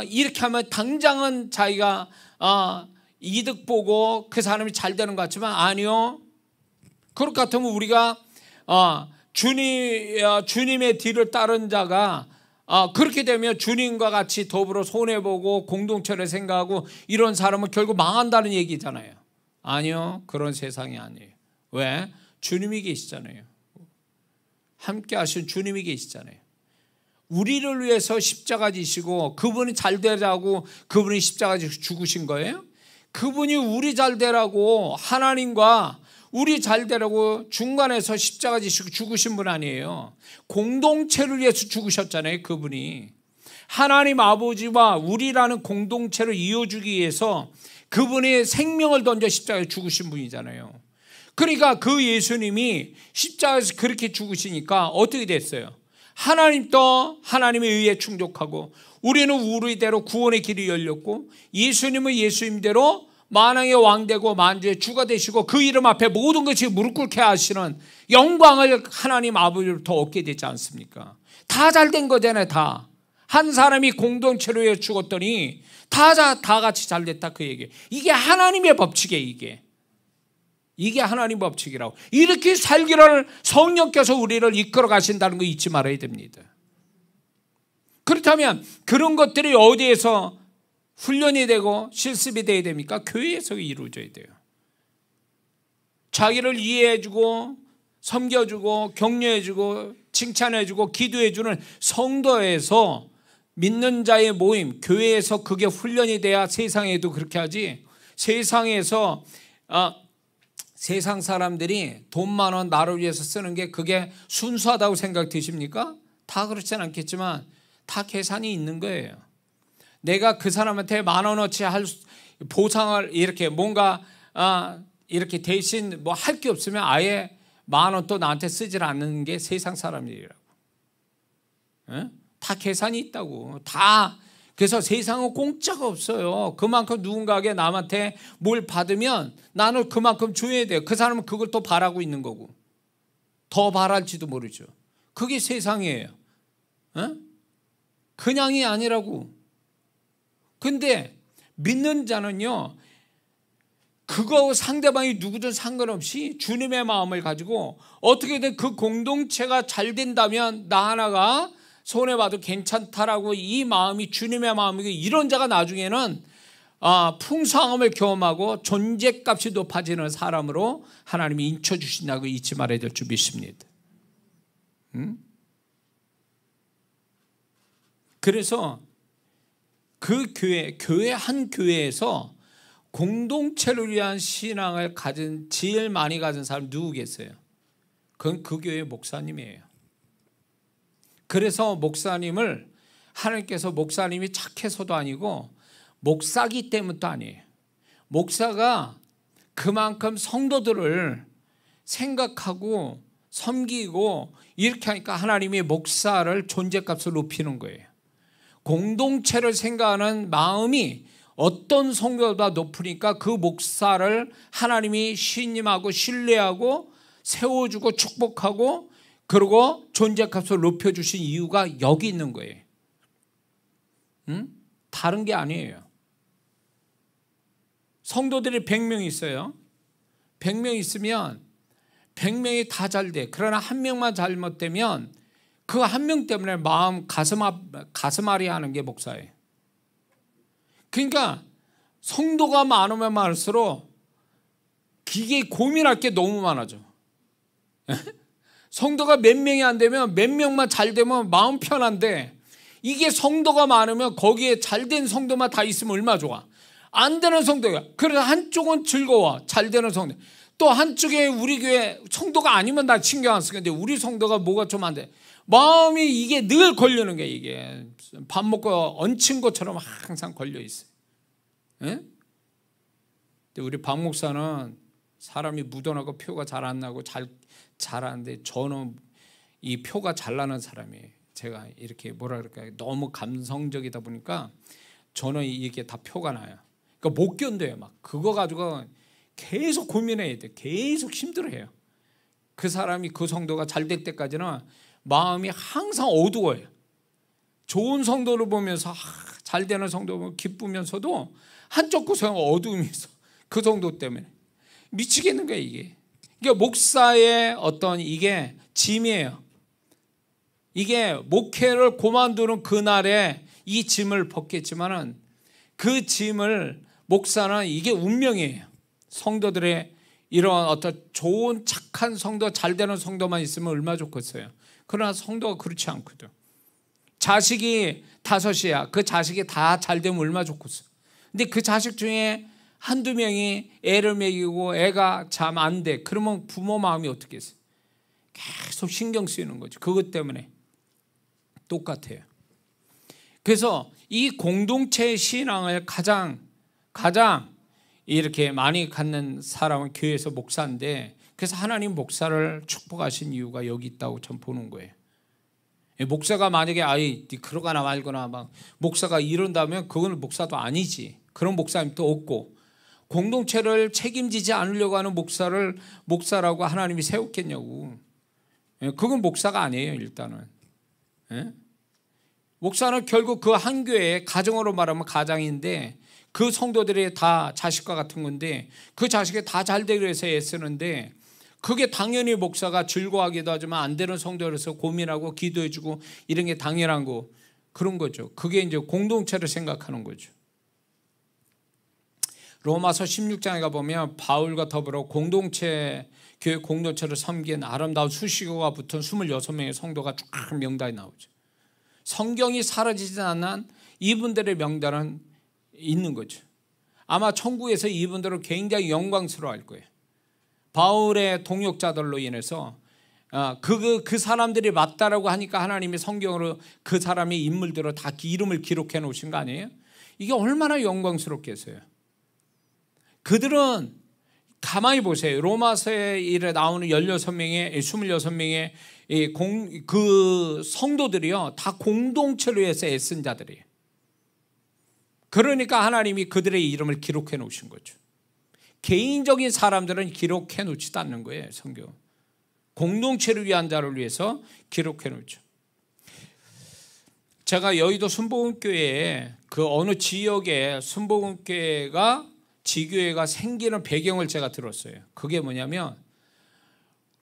이렇게 하면 당장은 자기가 이득 보고 그 사람이 잘 되는 것 같지만 아니요. 그럴 것 같으면 우리가 주님의 뒤를 따른 자가 그렇게 되면 주님과 같이 더불어 손해보고 공동체를 생각하고 이런 사람은 결국 망한다는 얘기잖아요. 아니요, 그런 세상이 아니에요. 왜? 주님이 계시잖아요. 함께 하신 주님이 계시잖아요. 우리를 위해서 십자가 지시고 그분이 잘 되라고 그분이 십자가 지시고 죽으신 거예요. 그분이 우리 잘 되라고, 하나님과 우리 잘 되라고 중간에서 십자가 지시고 죽으신 분 아니에요. 공동체를 위해서 죽으셨잖아요. 그분이 하나님 아버지와 우리라는 공동체를 이어주기 위해서 그분이 생명을 던져 십자가에 죽으신 분이잖아요. 그러니까 그 예수님이 십자가에서 그렇게 죽으시니까 어떻게 됐어요? 하나님도 하나님의 의에 충족하고 우리는 우리대로 구원의 길이 열렸고 예수님은 예수님대로 만왕의 왕 되고 만주의 주가 되시고 그 이름 앞에 모든 것이 무릎 꿇게 하시는 영광을 하나님 아버지로부터 얻게 되지 않습니까? 다 잘된 거잖아요. 다. 한 사람이 공동체로 위해 죽었더니 다 같이 잘됐다, 그 얘기. 이게 하나님의 법칙이에요. 이게 하나님 법칙이라고. 이렇게 살기를 성령께서 우리를 이끌어 가신다는 거 잊지 말아야 됩니다. 그렇다면 그런 것들이 어디에서 훈련이 되고 실습이 돼야 됩니까? 교회에서 이루어져야 돼요. 자기를 이해해주고 섬겨주고 격려해주고 칭찬해주고 기도해주는 성도에서, 믿는 자의 모임, 교회에서 그게 훈련이 돼야 세상에도 그렇게 하지. 세상에서 세상 사람들이 돈만 원 나를 위해서 쓰는 게 그게 순수하다고 생각 드십니까? 다 그렇진 않겠지만 다 계산이 있는 거예요. 내가 그 사람한테 10,000원어치 할 보상을 이렇게 뭔가 이렇게 대신 뭐 할 게 없으면 아예 10,000원 또 나한테 쓰질 않는 게 세상 사람들이라고. 다 계산이 있다고. 다. 그래서 세상은 공짜가 없어요. 그만큼 누군가에게 남한테 뭘 받으면 나는 그만큼 줘야 돼요. 그 사람은 그걸 또 바라고 있는 거고 더 바랄지도 모르죠. 그게 세상이에요. 그냥이 아니라고. 근데 믿는 자는요, 그거 상대방이 누구든 상관없이 주님의 마음을 가지고 어떻게든 그 공동체가 잘 된다면 나 하나가 손해봐도 괜찮다라고 이 마음이 주님의 마음이고, 이런 자가 나중에는 풍성함을 경험하고 존재값이 높아지는 사람으로 하나님이 인쳐주신다고 잊지 말아야 될 줄 믿습니다. 그래서 그 교회 한 교회에서 공동체를 위한 신앙을 가진, 제일 많이 가진 사람 누구겠어요? 그건 그 교회 목사님이에요. 그래서 목사님을 하나님께서 목사님이 착해서도 아니고 목사기 때문도 아니에요. 목사가 그만큼 성도들을 생각하고 섬기고 이렇게 하니까 하나님이 목사를 존재값을 높이는 거예요. 공동체를 생각하는 마음이 어떤 성도보다 높으니까 그 목사를 하나님이 신임하고 신뢰하고 세워주고 축복하고 그리고 존재값을 높여주신 이유가 여기 있는 거예요. 다른 게 아니에요. 성도들이 100명 있어요. 100명 있으면 100명이 다 잘 돼. 그러나 한 명만 잘못되면 그 한 명 때문에 마음 가슴앓이 하는 게 목사예요. 그러니까 성도가 많으면 많을수록 이게 고민할 게 너무 많아져. 성도가 몇 명이 안 되면 몇 명만 잘 되면 마음 편한데, 이게 성도가 많으면 거기에 잘된 성도만 다 있으면 얼마나 좋아. 안 되는 성도가, 그래서 한쪽은 즐거워, 잘 되는 성도. 또 한쪽에 우리 교회 성도가 아니면 나 신경 안 쓰는데 우리 성도가 뭐가 좀 안 돼. 마음이 이게 늘 걸리는 게, 이게 밥 먹고 얹힌 것처럼 항상 걸려 있어요. 근데 우리 박 목사는 사람이 묻어나고 표가 잘 안 나고 잘하는데, 저는 이 표가 잘 나는 사람이에요. 제가 이렇게 뭐라 그럴까요? 너무 감성적이다 보니까 저는 이게 다 표가 나요. 그러니까 못 견뎌요. 막 그거 가지고 계속 고민해야 돼. 계속 힘들어해요. 그 사람이, 그 성도가 잘 될 때까지는 마음이 항상 어두워요. 좋은 성도를 보면서 잘 되는 성도 보면 기쁘면서도 한쪽 구석은 어두움이 있어. 그 성도 때문에 미치겠는 거예요, 이게. 그러니까 목사의 어떤 이게 짐이에요. 이게 목회를 그만두는 그날에 이 짐을 벗겠지만은 그 짐을, 목사는 이게 운명이에요. 성도들의 이런 어떤 좋은 착한 성도, 잘 되는 성도만 있으면 얼마나 좋겠어요. 그러나 성도가 그렇지 않거든. 자식이 5이야. 그 자식이 다 잘 되면 얼마나 좋겠어. 근데 그 자식 중에 한두 명이 애를 먹이고 애가 참 안 돼. 그러면 부모 마음이 어떻겠어요? 계속 신경 쓰이는 거죠. 그것 때문에. 똑같아요. 그래서 이 공동체의 신앙을 가장 이렇게 많이 갖는 사람은 교회에서 목사인데, 그래서 하나님 목사를 축복하신 이유가 여기 있다고 전 보는 거예요. 목사가 만약에 그러거나 말거나 막 목사가 이런다면 그건 목사도 아니지. 그런 목사님도 없고, 공동체를 책임지지 않으려고 하는 목사를 목사라고 하나님이 세웠겠냐고. 그건 목사가 아니에요. 일단은 목사는 결국 그 한 교회의 가정으로 말하면 가장인데, 그 성도들이 다 자식과 같은 건데, 그 자식이 다 잘 되기 위해서 애쓰는데, 그게 당연히 목사가 즐거워하기도 하지만 안 되는 성도로서 고민하고 기도해주고 이런 게 당연한 거, 그런 거죠. 그게 이제 공동체를 생각하는 거죠. 로마서 16장에 가보면 바울과 더불어 공동체, 교회 공동체를 섬긴 아름다운 수식어가 붙은 26명의 성도가 쫙 명단이 나오죠. 성경이 사라지지 않는 이분들의 명단은 있는 거죠. 아마 천국에서 이분들은 굉장히 영광스러워할 거예요. 바울의 동역자들로 인해서 그 사람들이 맞다라고 하니까 하나님이 성경으로 그 사람의 인물들을 다 이름을 기록해 놓으신 거 아니에요? 이게 얼마나 영광스럽겠어요. 그들은 가만히 보세요. 로마서에 일에 나오는 26명의 그 성도들이요, 다 공동체로 해서 애쓴 자들이에요. 그러니까 하나님이 그들의 이름을 기록해 놓으신 거죠. 개인적인 사람들은 기록해 놓지도 않는 거예요. 성경 공동체를 위한 자를 위해서 기록해 놓죠. 제가 여의도 순복음교회에 그 어느 지역에 순복음교회가 지교회가 생기는 배경을 제가 들었어요. 그게 뭐냐면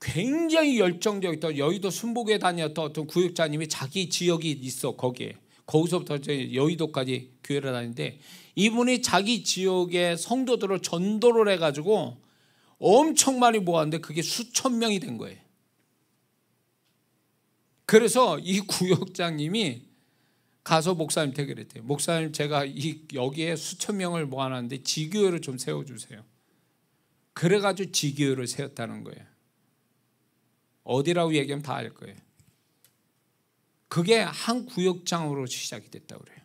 굉장히 열정적이었던 여의도 순복에 다녔던 어떤 구역자님이 자기 지역이 있어. 거기서부터 여의도까지 교회를 다니는데 이분이 자기 지역의 성도들을 전도를 해가지고 엄청 많이 모았는데 그게 수천 명이 된 거예요. 그래서 이 구역장님이 가서 목사님한테 그랬대요. 목사님, 제가 여기에 수천 명을 모아놨는데 지교회를 좀 세워주세요. 그래가지고 지교회를 세웠다는 거예요. 어디라고 얘기하면 다 알 거예요. 그게 한 구역장으로 시작이 됐다고 그래요.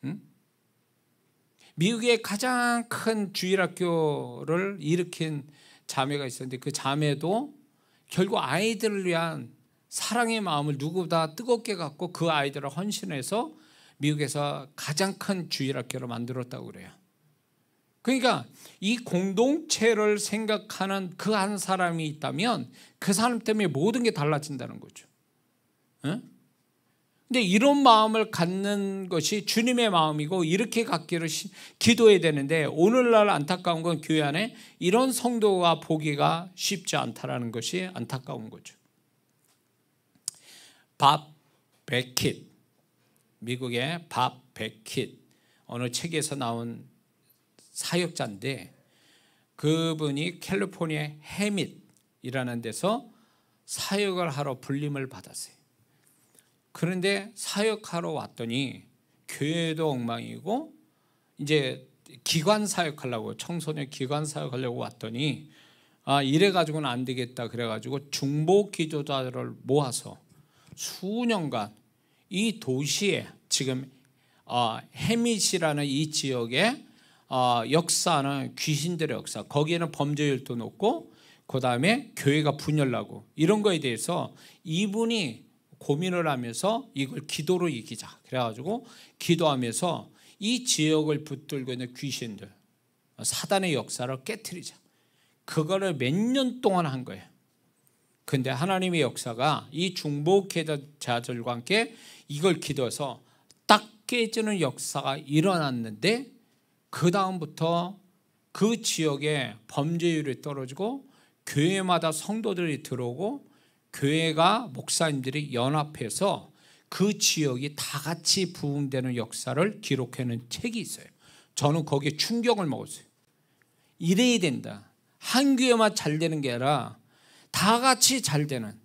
응? 미국의 가장 큰 주일학교를 일으킨 자매가 있었는데 그 자매도 결국 아이들을 위한 사랑의 마음을 누구보다 뜨겁게 갖고 그 아이들을 헌신해서 미국에서 가장 큰 주일학교를 만들었다고 그래요. 그러니까 이 공동체를 생각하는 그 한 사람이 있다면 그 사람 때문에 모든 게 달라진다는 거죠. 근데 이런 마음을 갖는 것이 주님의 마음이고 이렇게 갖기를 기도해야 되는데 오늘날 안타까운 건 교회 안에 이런 성도가 보기가 쉽지 않다라는 것이 안타까운 거죠. 밥 베킷, 미국의 밥 베킷, 어느 책에서 나온 사역자인데 그분이 캘리포니아 해밋이라는 데서 사역을 하러 불림을 받았어요. 그런데 사역하러 왔더니 교회도 엉망이고 이제 기관 사역하려고, 청소년 기관 사역하려고 왔더니 이래가지고는 안 되겠다 그래가지고 중보 기도자들을 모아서 수년간 이 도시에 지금 해밋이라는 이 지역의 역사는 귀신들의 역사, 거기에는 범죄율도 높고 그 다음에 교회가 분열나고 이런 거에 대해서 이분이 고민을 하면서 이걸 기도로 이기자 그래가지고 기도하면서 이 지역을 붙들고 있는 귀신들, 사단의 역사를 깨트리자, 그거를 몇 년 동안 한 거예요. 근데 하나님의 역사가 이 중보자들과 함께 이걸 기도해서 딱 깨지는 역사가 일어났는데 그 다음부터 그 지역에 범죄율이 떨어지고 교회마다 성도들이 들어오고 교회가 목사님들이 연합해서 그 지역이 다 같이 부흥되는 역사를 기록해놓은 책이 있어요. 저는 거기에 충격을 먹었어요. 이래야 된다. 한 교회만 잘 되는 게 아니라 다 같이 잘 되는,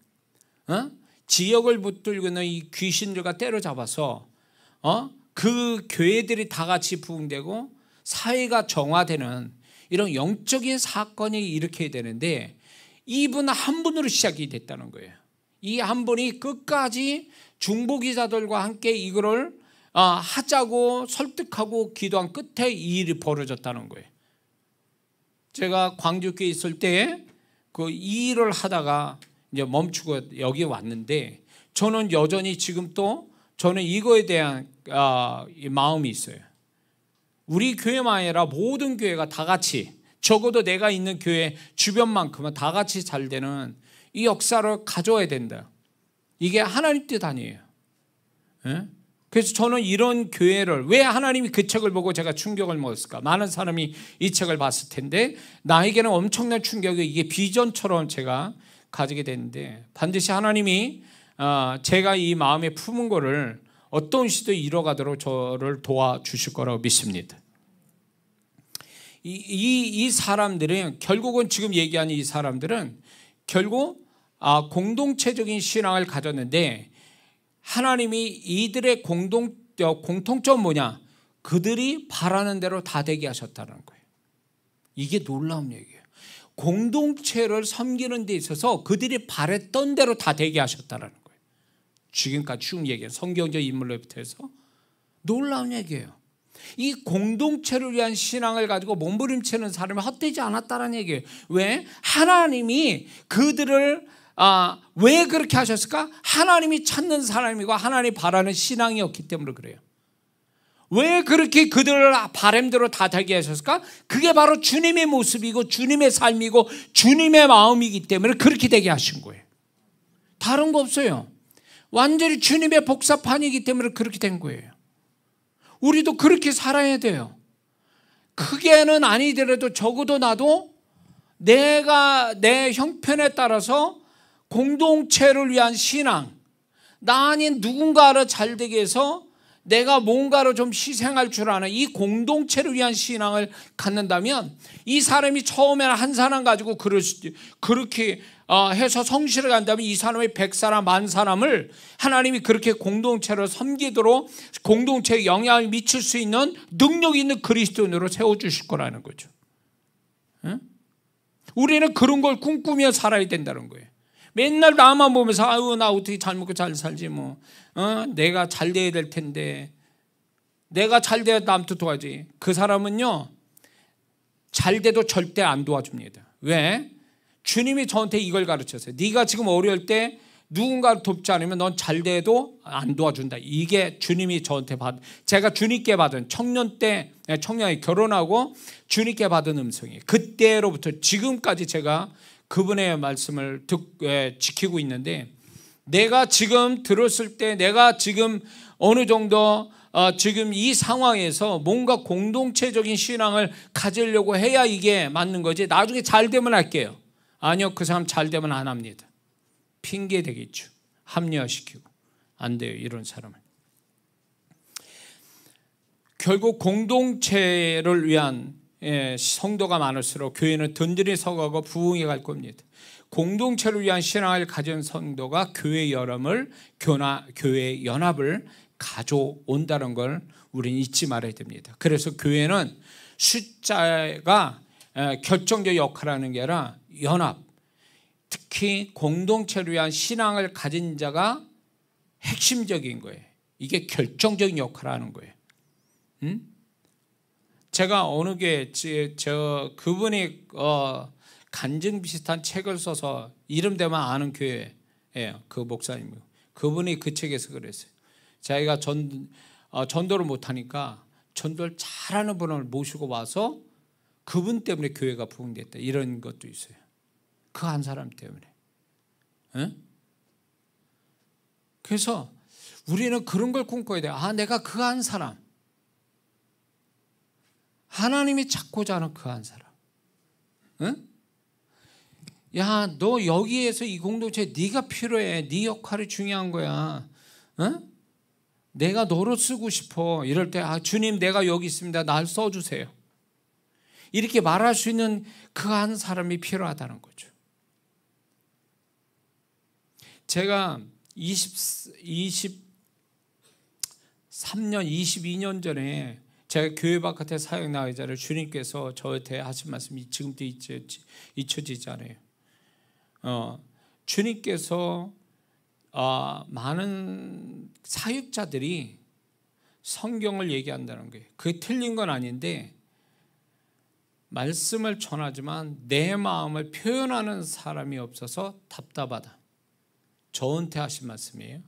지역을 붙들고 있는 이 귀신들과 때려잡아서 그 교회들이 다 같이 부흥되고 사회가 정화되는 이런 영적인 사건이 일으켜야 되는데 이분 한 분으로 시작이 됐다는 거예요. 이 한 분이 끝까지 중보기자들과 함께 이거를 하자고 설득하고 기도한 끝에 이 일이 벌어졌다는 거예요. 제가 광주교에 있을 때 그 이 일을 하다가 이제 멈추고 여기 왔는데 저는 여전히 지금 또 저는 이거에 대한 마음이 있어요. 우리 교회만 아니라 모든 교회가 다 같이, 적어도 내가 있는 교회 주변만큼은 다 같이 잘 되는 이 역사를 가져와야 된다. 이게 하나님 뜻 아니에요. 그래서 저는 이런 교회를, 왜 하나님이 그 책을 보고 제가 충격을 먹었을까? 많은 사람이 이 책을 봤을 텐데 나에게는 엄청난 충격이, 이게 비전처럼 제가 가지게 됐는데 반드시 하나님이 제가 이 마음에 품은 거를 어떤 시도 이뤄가도록 저를 도와주실 거라고 믿습니다. 이 사람들은 결국은 지금 얘기하는 이 사람들은 결국 공동체적인 신앙을 가졌는데 하나님이 이들의 공통점 뭐냐? 그들이 바라는 대로 다 되게 하셨다는 거예요. 이게 놀라운 얘기예요. 공동체를 섬기는 데 있어서 그들이 바랬던 대로 다 되게 하셨다는 거예요. 지금까지 쭉 얘기한 성경적 인물로부터 해서 놀라운 얘기예요. 이 공동체를 위한 신앙을 가지고 몸부림치는 사람이 헛되지 않았다는 얘기예요. 왜? 하나님이 그들을 왜 그렇게 하셨을까? 하나님이 찾는 사람이고 하나님이 바라는 신앙이었기 때문에 그래요. 왜 그렇게 그들을 바람대로 다 되게 하셨을까? 그게 바로 주님의 모습이고 주님의 삶이고 주님의 마음이기 때문에 그렇게 되게 하신 거예요. 다른 거 없어요. 완전히 주님의 복사판이기 때문에 그렇게 된 거예요. 우리도 그렇게 살아야 돼요. 크게는 아니더라도 적어도 나도 내가 내 형편에 따라서 공동체를 위한 신앙, 나 아닌 누군가를 잘되게 해서 내가 뭔가를 좀 희생할 줄 아는 이 공동체를 위한 신앙을 갖는다면 이 사람이 처음에는 한 사람 가지고 그렇게 해서 성실을 한다면 이 사람이 100사람, 10,000사람을 하나님이 그렇게 공동체를 섬기도록 공동체에 영향을 미칠 수 있는 능력 있는 그리스도인으로 세워주실 거라는 거죠. 응? 우리는 그런 걸 꿈꾸며 살아야 된다는 거예요. 맨날 나만 보면서 아유 나 어떻게 잘 먹고 잘 살지 뭐 내가 잘 돼야 될 텐데 내가 잘 돼야 남도 도와야지. 그 사람은요 잘 돼도 절대 안 도와줍니다. 왜? 주님이 저한테 이걸 가르쳤어요. 네가 지금 어려울 때 누군가를 돕지 않으면 넌 잘 돼도 안 도와준다. 이게 주님이 저한테 제가 주님께 받은 청년이 결혼하고 주님께 받은 음성이에요. 그때로부터 지금까지 제가 그분의 말씀을 지키고 있는데 내가 지금 들었을 때 내가 지금 어느 정도 지금 이 상황에서 뭔가 공동체적인 신앙을 가지려고 해야 이게 맞는 거지 나중에 잘 되면 할게요. 아니요, 그 사람 잘 되면 안 합니다. 핑계 되겠죠. 합리화시키고 안 돼요, 이런 사람은. 결국 공동체를 위한 성도가 많을수록 교회는 든든히 서가고 부흥해 갈 겁니다. 공동체를 위한 신앙을 가진 성도가 교회 연합을 가져온다는 걸 우리는 잊지 말아야 됩니다. 그래서 교회는 숫자가 결정적 역할을 하는 게 아니라 연합, 특히 공동체를 위한 신앙을 가진 자가 핵심적인 거예요. 이게 결정적인 역할을 하는 거예요. 제가 어느 교회 그분이 간증 비슷한 책을 써서 이름 되면 아는 교회예요. 그 목사님. 그분이 그 책에서 그랬어요. 자기가 전도를 못하니까 전도를 잘하는 분을 모시고 와서 그분 때문에 교회가 부흥됐다. 이런 것도 있어요. 그 한 사람 때문에. 에? 그래서 우리는 그런 걸 꿈꿔야 돼요. 내가 그 한 사람. 하나님이 찾고자 하는 그 한 사람. 응? 야, 너 여기에서 이 공동체에 네가 필요해. 네 역할이 중요한 거야. 응? 내가 너로 쓰고 싶어. 이럴 때 주님 내가 여기 있습니다. 날 써주세요. 이렇게 말할 수 있는 그 한 사람이 필요하다는 거죠. 제가 23년, 22년 전에 제가 교회 바깥에 사역 나가기 전에 주님께서 저한테 하신 말씀이 지금도 잊혀지지 않아요. 주님께서 많은 사역자들이 성경을 얘기한다는 거예요. 그게 틀린 건 아닌데 말씀을 전하지만 내 마음을 표현하는 사람이 없어서 답답하다. 저한테 하신 말씀이에요.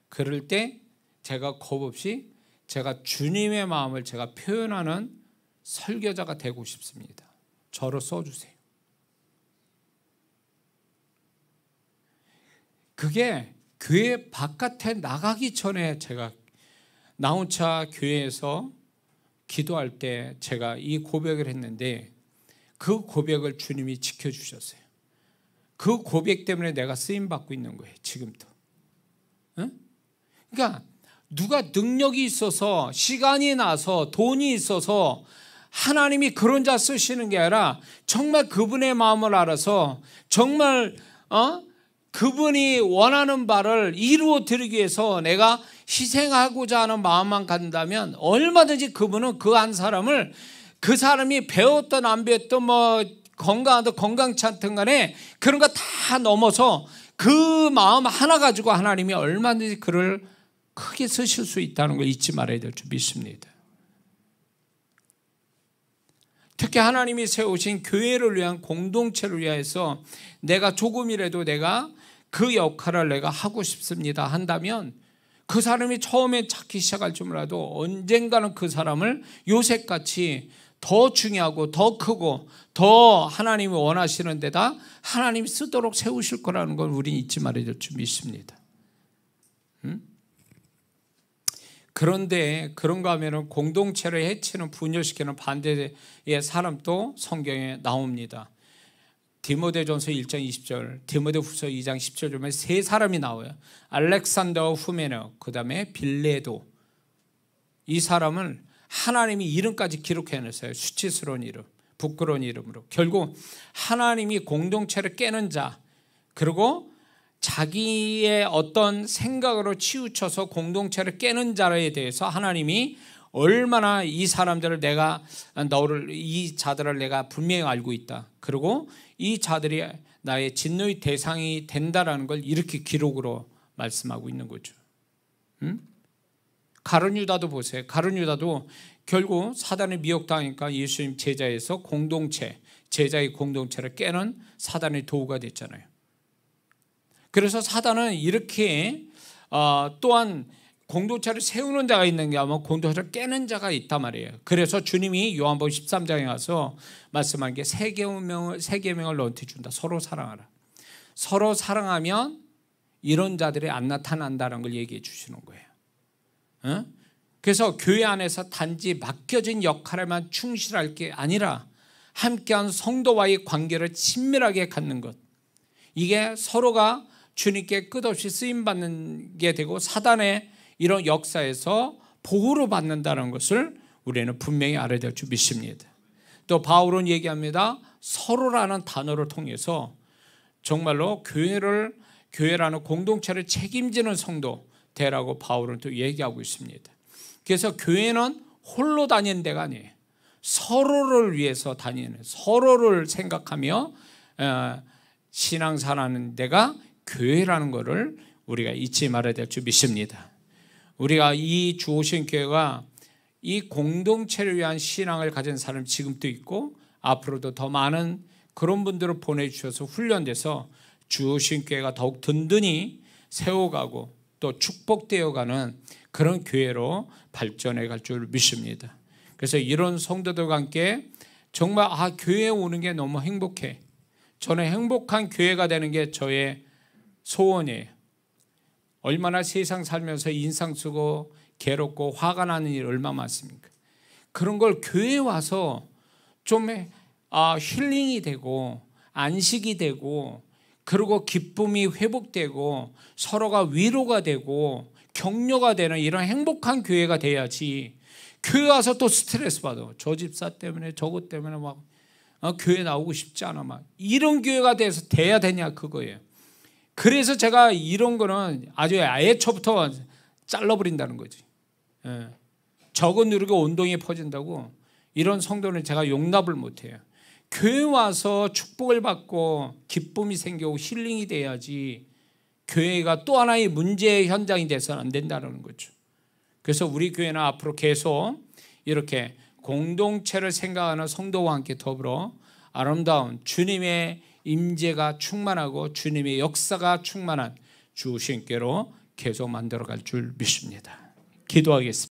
그럴 때 제가 겁없이 제가 주님의 마음을 제가 표현하는 설교자가 되고 싶습니다. 저로 써주세요. 그게 교회 바깥에 나가기 전에 제가 나 혼자 교회에서 기도할 때 제가 이 고백을 했는데 그 고백을 주님이 지켜주셨어요. 그 고백 때문에 내가 쓰임받고 있는 거예요. 지금도. 응? 그러니까 누가 능력이 있어서 시간이 나서 돈이 있어서 하나님이 그런 자 쓰시는 게 아니라 정말 그분의 마음을 알아서 정말 그분이 원하는 바를 이루어 드리기 위해서 내가 희생하고자 하는 마음만 갖는다면 얼마든지 그분은 그 한 사람을 그 사람이 배웠던 안 배웠던 건강하든 건강치 않든 간에 그런 거 다 넘어서 그 마음 하나 가지고 하나님이 얼마든지 그를 크게 쓰실 수 있다는 걸 잊지 말아야 될 줄 믿습니다. 특히 하나님이 세우신 교회를 위한 공동체를 위해서 내가 조금이라도 내가 그 역할을 내가 하고 싶습니다 한다면 그 사람이 처음에 찾기 시작할 줄 몰라도 언젠가는 그 사람을 요셉같이 더 중요하고 더 크고 더 하나님이 원하시는 데다 하나님이 쓰도록 세우실 거라는 걸 우리는 잊지 말아야 될 줄 믿습니다. 그런데 그런가 하면 공동체를 해치는 분열시키는 반대의 사람도 성경에 나옵니다. 디모데전서 1장 20절, 디모데후서 2장 10절 보면 세 사람이 나와요. 알렉산더 후메네, 그 다음에 빌레도. 이 사람을 하나님이 이름까지 기록해냈어요. 수치스러운 이름, 부끄러운 이름으로. 결국 하나님이 공동체를 깨는 자, 그리고 자기의 어떤 생각으로 치우쳐서 공동체를 깨는 자에 대해서 하나님이 얼마나 이 사람들을 이 자들을 내가 분명히 알고 있다. 그리고 이 자들이 나의 진노의 대상이 된다라는 걸 이렇게 기록으로 말씀하고 있는 거죠. 가룟 유다도 보세요. 가룟 유다도 결국 사단에 미혹당하니까 예수님 제자에서 제자의 공동체를 깨는 사단의 도구가 됐잖아요. 그래서 사단은 이렇게 또한 공동체를 세우는 자가 있는 게 아니라 공동체를 깨는 자가 있단 말이에요. 그래서 주님이 요한복음 13장에 가서 말씀한 게 새 계명을 너한테 준다. 서로 사랑하라. 서로 사랑하면 이런 자들이 안 나타난다는 걸 얘기해 주시는 거예요. 그래서 교회 안에서 단지 맡겨진 역할에만 충실할 게 아니라 함께한 성도와의 관계를 친밀하게 갖는 것, 이게 서로가 주님께 끝없이 쓰임받는 게 되고 사단의 이런 역사에서 보호를 받는다는 것을 우리는 분명히 알아야 될 줄 믿습니다. 또 바울은 얘기합니다. 서로라는 단어를 통해서 정말로 교회라는 공동체를 책임지는 성도 되라고 바울은 또 얘기하고 있습니다. 그래서 교회는 홀로 다니는 데가 아니에요. 서로를 위해서 다니는, 서로를 생각하며 신앙생활하는 데가 교회라는 것을 우리가 잊지 말아야 될 줄 믿습니다. 우리가 이 주오신 교회가 이 공동체를 위한 신앙을 가진 사람 지금도 있고 앞으로도 더 많은 그런 분들을 보내주셔서 훈련돼서 주오신 교회가 더욱 든든히 세워가고 또 축복되어가는 그런 교회로 발전해 갈 줄 믿습니다. 그래서 이런 성도들과 함께 정말 교회에 오는 게 너무 행복해. 저는 행복한 교회가 되는 게 저의 소원이에요. 얼마나 세상 살면서 인상 쓰고 괴롭고 화가 나는 일 얼마나 많습니까? 그런 걸 교회에 와서 좀 힐링이 되고 안식이 되고 그리고 기쁨이 회복되고 서로가 위로가 되고 격려가 되는 이런 행복한 교회가 돼야지. 교회 와서 또 스트레스 받아. 저 집사 때문에 저것 때문에 막 교회 나오고 싶지 않아. 막 이런 교회가 돼야 되냐 그거예요. 그래서 제가 이런 거는 아주 애초부터 잘라버린다는 거지. 저거 누르고 온동이에 퍼진다고 이런 성도는 제가 용납을 못해요. 교회 와서 축복을 받고 기쁨이 생기고 힐링이 돼야지 교회가 또 하나의 문제의 현장이 돼서는 안 된다는 거죠. 그래서 우리 교회는 앞으로 계속 이렇게 공동체를 생각하는 성도와 함께 더불어 아름다운 주님의 임재가 충만하고 주님의 역사가 충만한 주신께로 계속 만들어갈 줄 믿습니다. 기도하겠습니다.